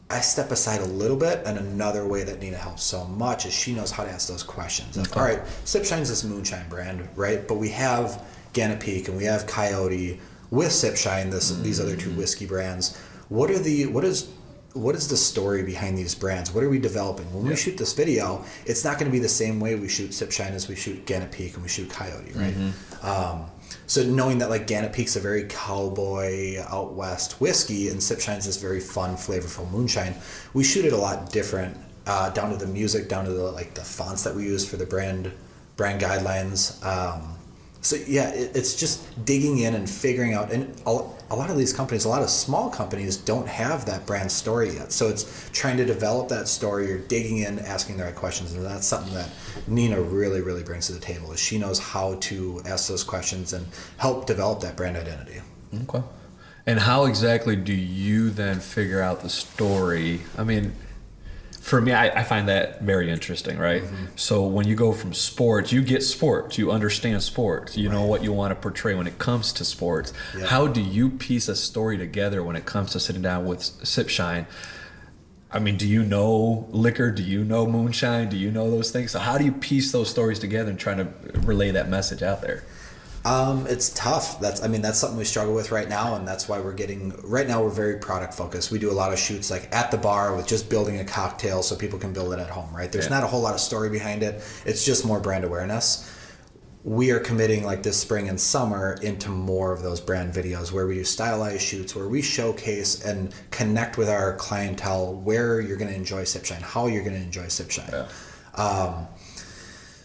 I step aside a little bit, and another way that Nina helps so much is she knows how to ask those questions. All right, Sipshine's this moonshine brand, right? But we have Gannett Peak and we have Coyote with Sipshine, these other two whiskey brands. What is the story behind these brands? What are we developing? When we shoot this video, it's not going to be the same way we shoot Sipshine as we shoot Gannett Peak and we shoot Coyote, right? So knowing that like Gannett Peak's a very cowboy out west whiskey and Sipshine's this very fun, flavorful moonshine, we shoot it a lot different, down to the music, down to the fonts that we use for the brand guidelines. So yeah, it's just digging in and figuring out, and a lot of these companies, a lot of small companies don't have that brand story yet. So it's trying to develop that story. You're digging in, asking the right questions, and that's something that Nina really, really brings to the table. Is she knows how to ask those questions and help develop that brand identity. Okay. And how exactly do you then figure out the story? I mean, for me, I find that very interesting, right? So when you go from sports, you get sports, you understand sports, you know what you want to portray when it comes to sports. Yeah. How do you piece a story together when it comes to sitting down with Sipshine? I mean, do you know liquor? Do you know moonshine? Do you know those things? So how do you piece those stories together and try to relay that message out there? It's tough. That's something we struggle with right now, and that's why right now we're very product focused. We do a lot of shoots like at the bar with just building a cocktail so people can build it at home, right? There's not a whole lot of story behind it. It's just more brand awareness. We are committing like this spring and summer into more of those brand videos where we do stylized shoots, where we showcase and connect with our clientele where you're going to enjoy Sipshine, how you're going to enjoy Sipshine.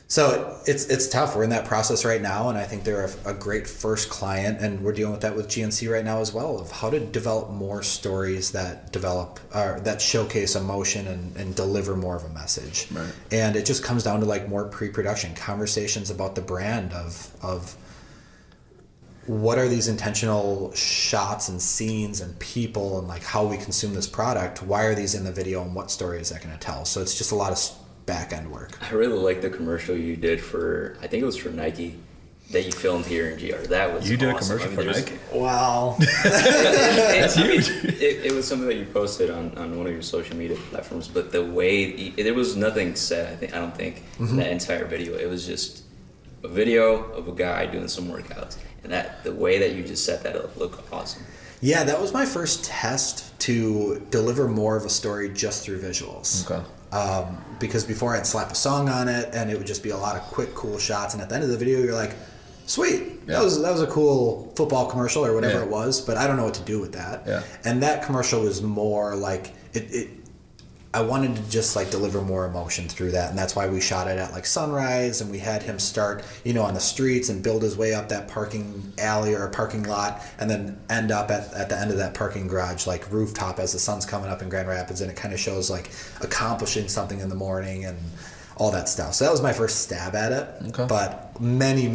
So it's tough. We're in that process right now, and I think they're a great first client, and we're dealing with that with GNC right now as well, of how to develop more stories that that showcase emotion and deliver more of a message. Right. And it just comes down to like more pre-production conversations about the brand of what are these intentional shots and scenes and people and like how we consume this product? Why are these in the video and what story is that going to tell? So it's just a lot of back end work. I really like the commercial you did for, I think it was for Nike, that you filmed here in GR. That was You did awesome. a commercial for Nike? Wow. That's huge. It was something that you posted on one of your social media platforms, but the way, there was nothing said, I don't think, in that entire video. It was just a video of a guy doing some workouts. And that the way that you just set that up looked awesome. Yeah, that was my first test to deliver more of a story just through visuals. Okay. Because before I'd slap a song on it and it would just be a lot of quick, cool shots. And at the end of the video, you're like, sweet, that was a cool football commercial or whatever it was, but I don't know what to do with that. Yeah. And that commercial was more like I wanted to just like deliver more emotion through that, and that's why we shot it at like sunrise, and we had him start, on the streets and build his way up that parking alley or parking lot, and then end up at the end of that parking garage, like rooftop as the sun's coming up in Grand Rapids, and it kind of shows like accomplishing something in the morning and all that stuff. So that was my first stab at it. Okay. But many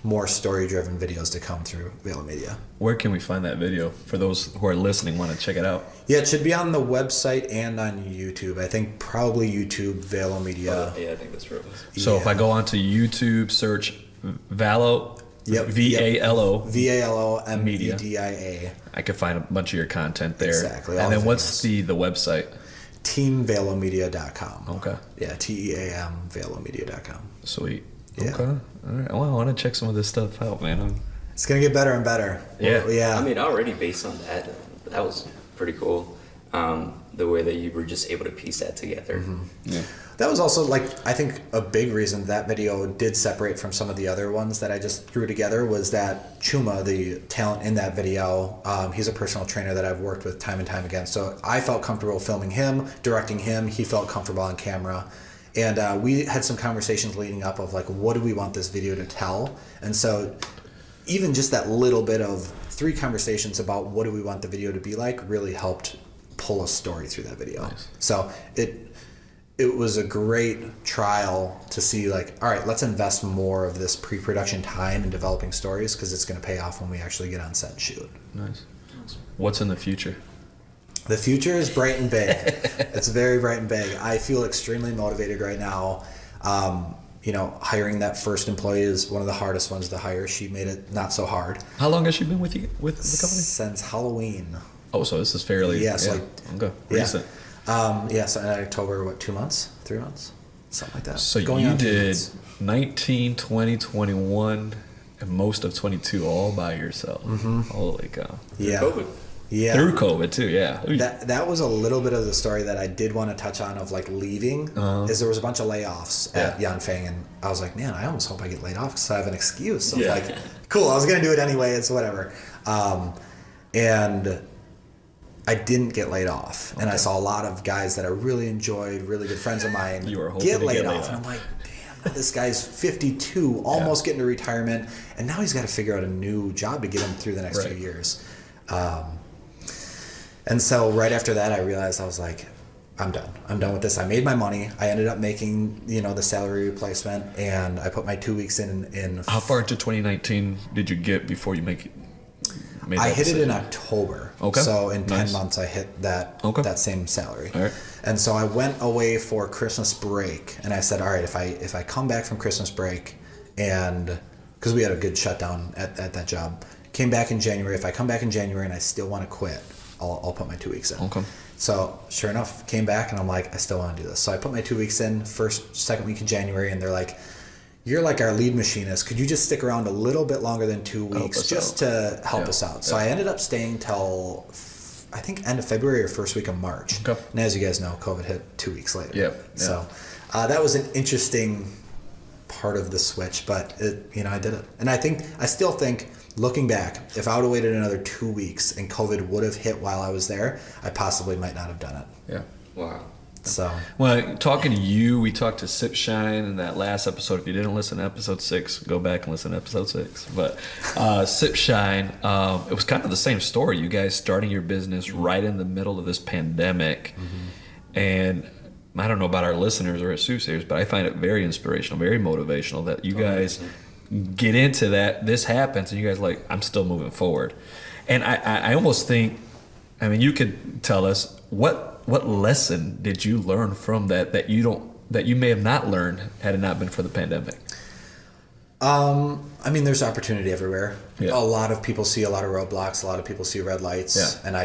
more story-driven videos to come through Valo Media. Where can we find that video for those who are listening, want to check it out? Yeah, it should be on the website and on YouTube. I think probably YouTube, Valo Media. Yeah, I think that's where it was. So if I go onto YouTube, search Valo, Yep. V-A-L-O, VALO-MEDIA. I could find a bunch of your content there. Exactly, all And then the what's the website? TeamValomedia.com. Okay. Yeah, TEAM, ValoMedia.com. Sweet. Yeah. Okay. All right. Well, I want to check some of this stuff out, man. It's going to get better and better. Yeah. Well, yeah. I mean, already based on that was pretty cool. The way that you were just able to piece that together. Yeah. That was also, like, I think a big reason that video did separate from some of the other ones that I just threw together was that Chuma, the talent in that video, he's a personal trainer that I've worked with time and time again. So I felt comfortable filming him, directing him. He felt comfortable on camera. And we had some conversations leading up of, like, what do we want this video to tell? And so even just that little bit of 3 conversations about what do we want the video to be like really helped pull a story through that video. Nice. So it was a great trial to see, like, all right, let's invest more of this pre-production time in developing stories because it's going to pay off when we actually get on set and shoot. Nice. What's in the future? The future is bright and big. It's very bright and big. I feel extremely motivated right now. Hiring that first employee is one of the hardest ones to hire. She made it not so hard. How long has she been with you, with the company? Since Halloween. Oh, so this is fairly okay. Recent. So in October, 2 months? 3 months? Something like that. So Going you on 2 did months. 19, 20, 21, and most of 22 all by yourself. Mm-hmm. Holy cow. Yeah. COVID. Yeah. Through COVID too, yeah. That was a little bit of the story that I did want to touch on of like leaving. Is there was a bunch of layoffs at Yanfeng, and I was like, man, I almost hope I get laid off because I have an excuse. So like, cool, I was gonna do it anyway. It's whatever. And I didn't get laid off, and I saw a lot of guys that I really enjoyed, really good friends of mine, You were hoping get to laid get off, laid and I'm like, damn, this guy's 52, almost getting to retirement, and now he's got to figure out a new job to get him through the next 2 years. And so right after that, I realized I was like, I'm done. I'm done with this. I made my money. I ended up making, the salary replacement, and I put my 2 weeks in. How far into 2019 did you get before you made I that hit it in decision? October. Okay. So in 10 Nice. months, I hit that same salary. All right. And so I went away for Christmas break, and I said, all right, if I come back from Christmas break, and because we had a good shutdown at that job, came back in January. If I come back in January and I still want to quit, I'll put my 2 weeks in. Okay. So sure enough, came back and I'm like, I still want to do this. So I put my 2 weeks in, second week in January, and they're like, you're like our lead machinist. Could you just stick around a little bit longer than 2 weeks just to help us out? So I ended up staying till I think end of February or first week of March. Okay. And as you guys know, COVID hit 2 weeks later. Yep. So that was an interesting part of the switch, but I did it. And I still think, looking back, if I would have waited another 2 weeks and COVID would have hit while I was there, I possibly might not have done it. Yeah. Wow. So Well, talking to you, we talked to Sip Shine in that last episode. If you didn't listen to episode 6, go back and listen to episode 6. But Sip Shine, it was kind of the same story. You guys starting your business right in the middle of this pandemic. Mm-hmm. And I don't know about our listeners or our soothsayers, but I find it very inspirational, very motivational that you guys get into that. This happens, and you guys are like, I'm still moving forward. And I almost think, I mean, you could tell us what lesson did you learn from that you may have not learned had it not been for the pandemic? I mean, there's opportunity everywhere. Yeah. A lot of people see a lot of roadblocks. A lot of people see red lights. Yeah. And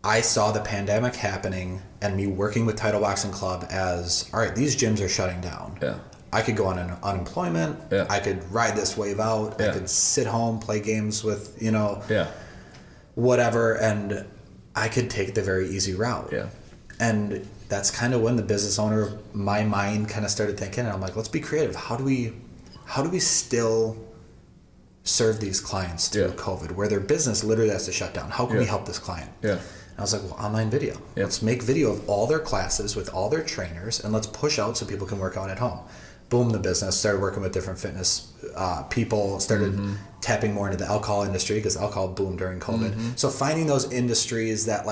I saw the pandemic happening and me working with Title Boxing Club as, all right, these gyms are shutting down. Yeah. I could go on unemployment. Yeah. I could ride this wave out. Yeah. I could sit home, play games with, Yeah. whatever. And I could take the very easy route. Yeah. And that's kind of when the business owner of my mind kind of started thinking, and I'm like, let's be creative. How do we still serve these clients through COVID, where their business literally has to shut down? How can we help this client? Yeah. And I was like, well, online video. Let's make video of all their classes with all their trainers, and let's push out so people can work out at home. Boom, the business started working with different fitness people, started tapping more into the alcohol industry because alcohol boomed during COVID. So finding those industries that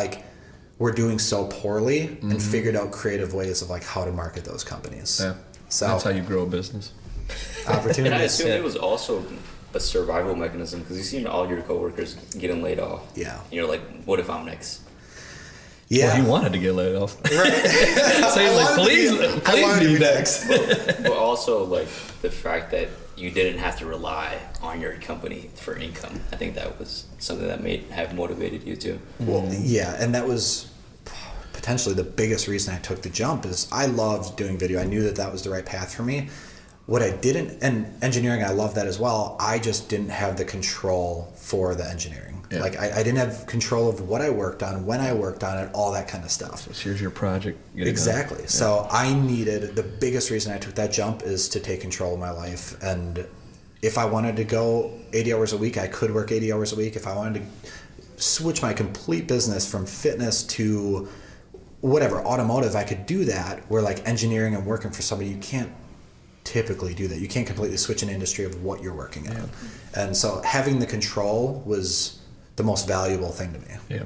were doing so poorly and figured out creative ways of how to market those companies. Yeah. So that's how you grow a business. Opportunities. And I assume it was also a survival mechanism because you seen all your coworkers getting laid off. Yeah. And you're like, what if I'm next? Yeah. Well, he wanted to get laid off. Right. So he's like, please be next. But also the fact that you didn't have to rely on your company for income. I think that was something that may have motivated you too. Well, yeah, and that was potentially the biggest reason I took the jump. Is I loved doing video. I knew that was the right path for me. What I didn't, and engineering, I love that as well. I just didn't have the control for the engineering. Yeah. I didn't have control of what I worked on, when I worked on it, all that kind of stuff. So here's your project. Get it Exactly. done. So I needed, the biggest reason I took that jump is to take control of my life. And if I wanted to go 80 hours a week, I could work 80 hours a week. If I wanted to switch my complete business from fitness to whatever, automotive, I could do that. Where engineering and working for somebody, you can't typically do that. You can't completely switch an industry of what you're working in. And so having the control was the most valuable thing to me. Yeah.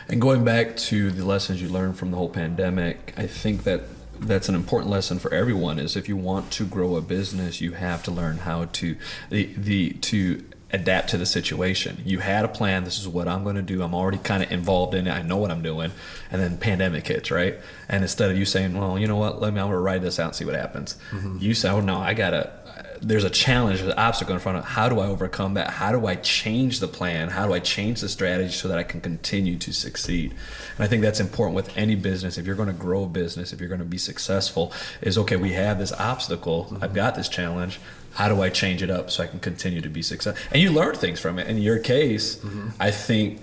And going back to the lessons you learned from the whole pandemic, I think that's an important lesson for everyone. Is if you want to grow a business, you have to learn how to to adapt to the situation. You had a plan. This is what I'm going to do. I'm already kind of involved in it. I know what I'm doing. And then pandemic hits, right? And instead of you saying, well, you know what, I'm going to ride this out and see what happens. You say, oh no, there's a challenge, there's an obstacle in front of it. How do I overcome that? How do I change the plan? How do I change the strategy so that I can continue to succeed? And I think that's important with any business. If you're going to grow a business, if you're going to be successful, is okay, we have this obstacle. I've got this challenge. How do I change it up so I can continue to be successful? And you learn things from it. In your case, I think,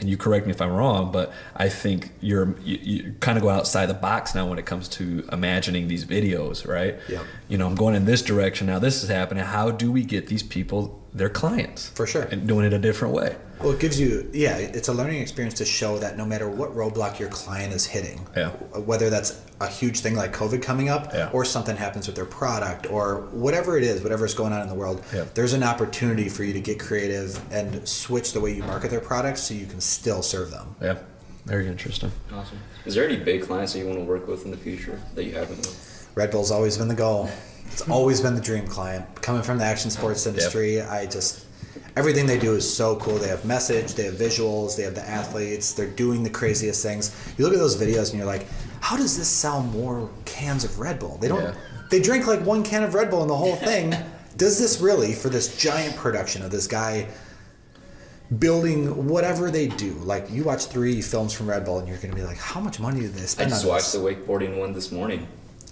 and you correct me if I'm wrong, but I think you kind of go outside the box now when it comes to imagining these videos, right? Yeah. I'm going in this direction now. This is happening. How do we get these people their clients? For sure. And doing it a different way. Well, it gives you, it's a learning experience to show that no matter what roadblock your client is hitting, whether that's a huge thing like COVID coming up, or something happens with their product, or whatever it is, whatever's going on in the world, there's an opportunity for you to get creative and switch the way you market their products so you can still serve them. Yeah, very interesting. Awesome. Is there any big clients that you want to work with in the future that you haven't with? Red Bull's always been the goal. It's always been the dream client. Coming from the action sports industry, everything they do is so cool. They have message, they have visuals, they have the athletes, they're doing the craziest things. You look at those videos and you're like, how does this sell more cans of Red Bull? They drink one can of Red Bull in the whole thing. Does this really, for this giant production of this guy building whatever they do, you watch 3 films from Red Bull and you're going to be like, how much money did they spend on this? I just watched the wakeboarding one this morning.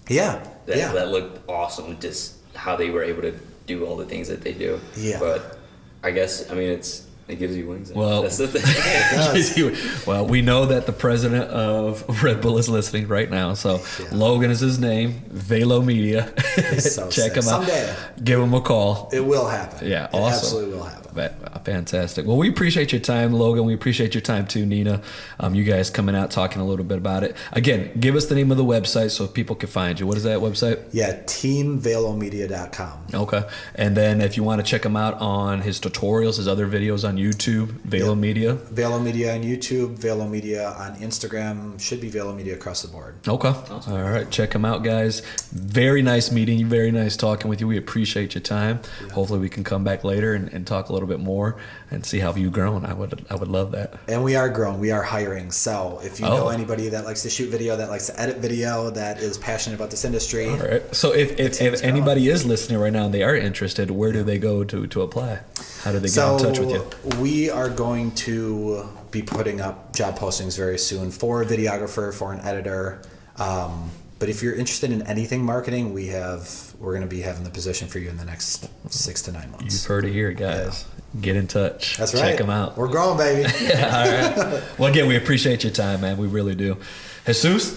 That looked awesome, just how they were able to do all the things that they do. But I guess, it gives you wings. Well, that's the thing. Well, we know that the president of Red Bull is listening right now. So Logan is his name. Valo Media. So check him out. Someday. Give him a call. It will happen. Yeah, it awesome. Absolutely will happen. Fantastic. Well, we appreciate your time, Logan. We appreciate your time too, Nina. You guys coming out, talking a little bit about it. Again, give us the name of the website so people can find you. What is that website? Yeah, teamvalomedia.com. Okay. And then if you want to check him out on his tutorials, his other videos on on YouTube, Valo Media. Valo Media on YouTube, Valo Media on Instagram. Should be Valo Media across the board. Okay. Awesome. All right. Check them out, guys. Very nice meeting you. Very nice talking with you. We appreciate your time. Yeah. Hopefully we can come back later and talk a little bit more and see how you've grown. I would love that. And we are growing. We are hiring. So if you know Oh. anybody that likes to shoot video, that likes to edit video, that is passionate about this industry. All right. So if anybody is listening right now and they are interested, where do they go to apply? How do they get in touch with you? We are going to be putting up job postings very soon for a videographer, for an editor. But if you're interested in anything marketing, we're going to be having the position for you in the next 6 to 9 months. You've heard it here, guys. Get in touch. That's right. Check them out. We're growing, baby. All right. Well, again, we appreciate your time, man. We really do. Jesus,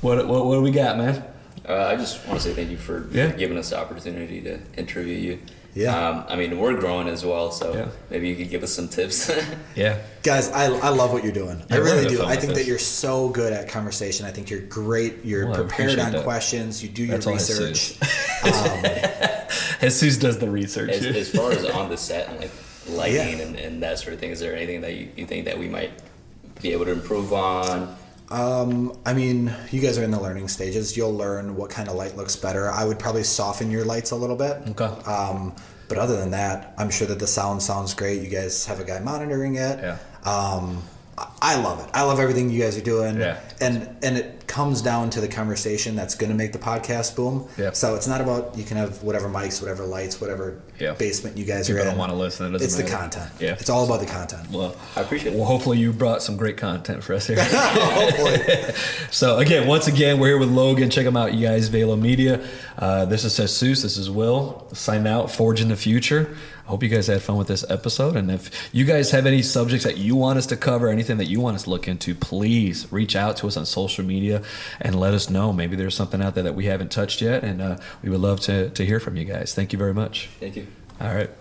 what do we got, man? I just want to say thank you for Yeah. giving us the opportunity to interview you. Yeah. I mean, we're growing as well, so Yeah. maybe you could give us some tips. Yeah. Guys, I love what you're doing. I Yeah, we're really having do. fun I with think this. that you're so good at conversation. I think you're great. You're Well, I prepared appreciate on that. questions. You do your That's all research. Jesus does the research. as far as on the set and like lighting Yeah. and that sort of thing, is there anything that you think that we might be able to improve on? I mean, you guys are in the learning stages. You'll learn what kind of light looks better. I would probably soften your lights a little bit. Okay. But other than that, I'm sure that the sound sounds great. You guys have a guy monitoring it. Yeah. I love it. I love everything you guys are doing. Yeah. And it comes down to the conversation that's going to make the podcast boom. Yeah. So it's not about, you can have whatever mics, whatever lights, whatever Yeah. basement you guys People are in. don't want to listen. It doesn't It's the matter. content. Yeah. It's all about the content. Well, I appreciate it. Well, hopefully you brought some great content for us here. Hopefully. So once again, we're here with Logan. Check him out, you guys, Valo Media. This is Jesus. This is Will. Signing out, forging the future. I hope you guys had fun with this episode. And if you guys have any subjects that you want us to cover, anything that you want us to look into, please reach out to us on social media and let us know. Maybe there's something out there that we haven't touched yet. And we would love to hear from you guys. Thank you very much. Thank you. All right.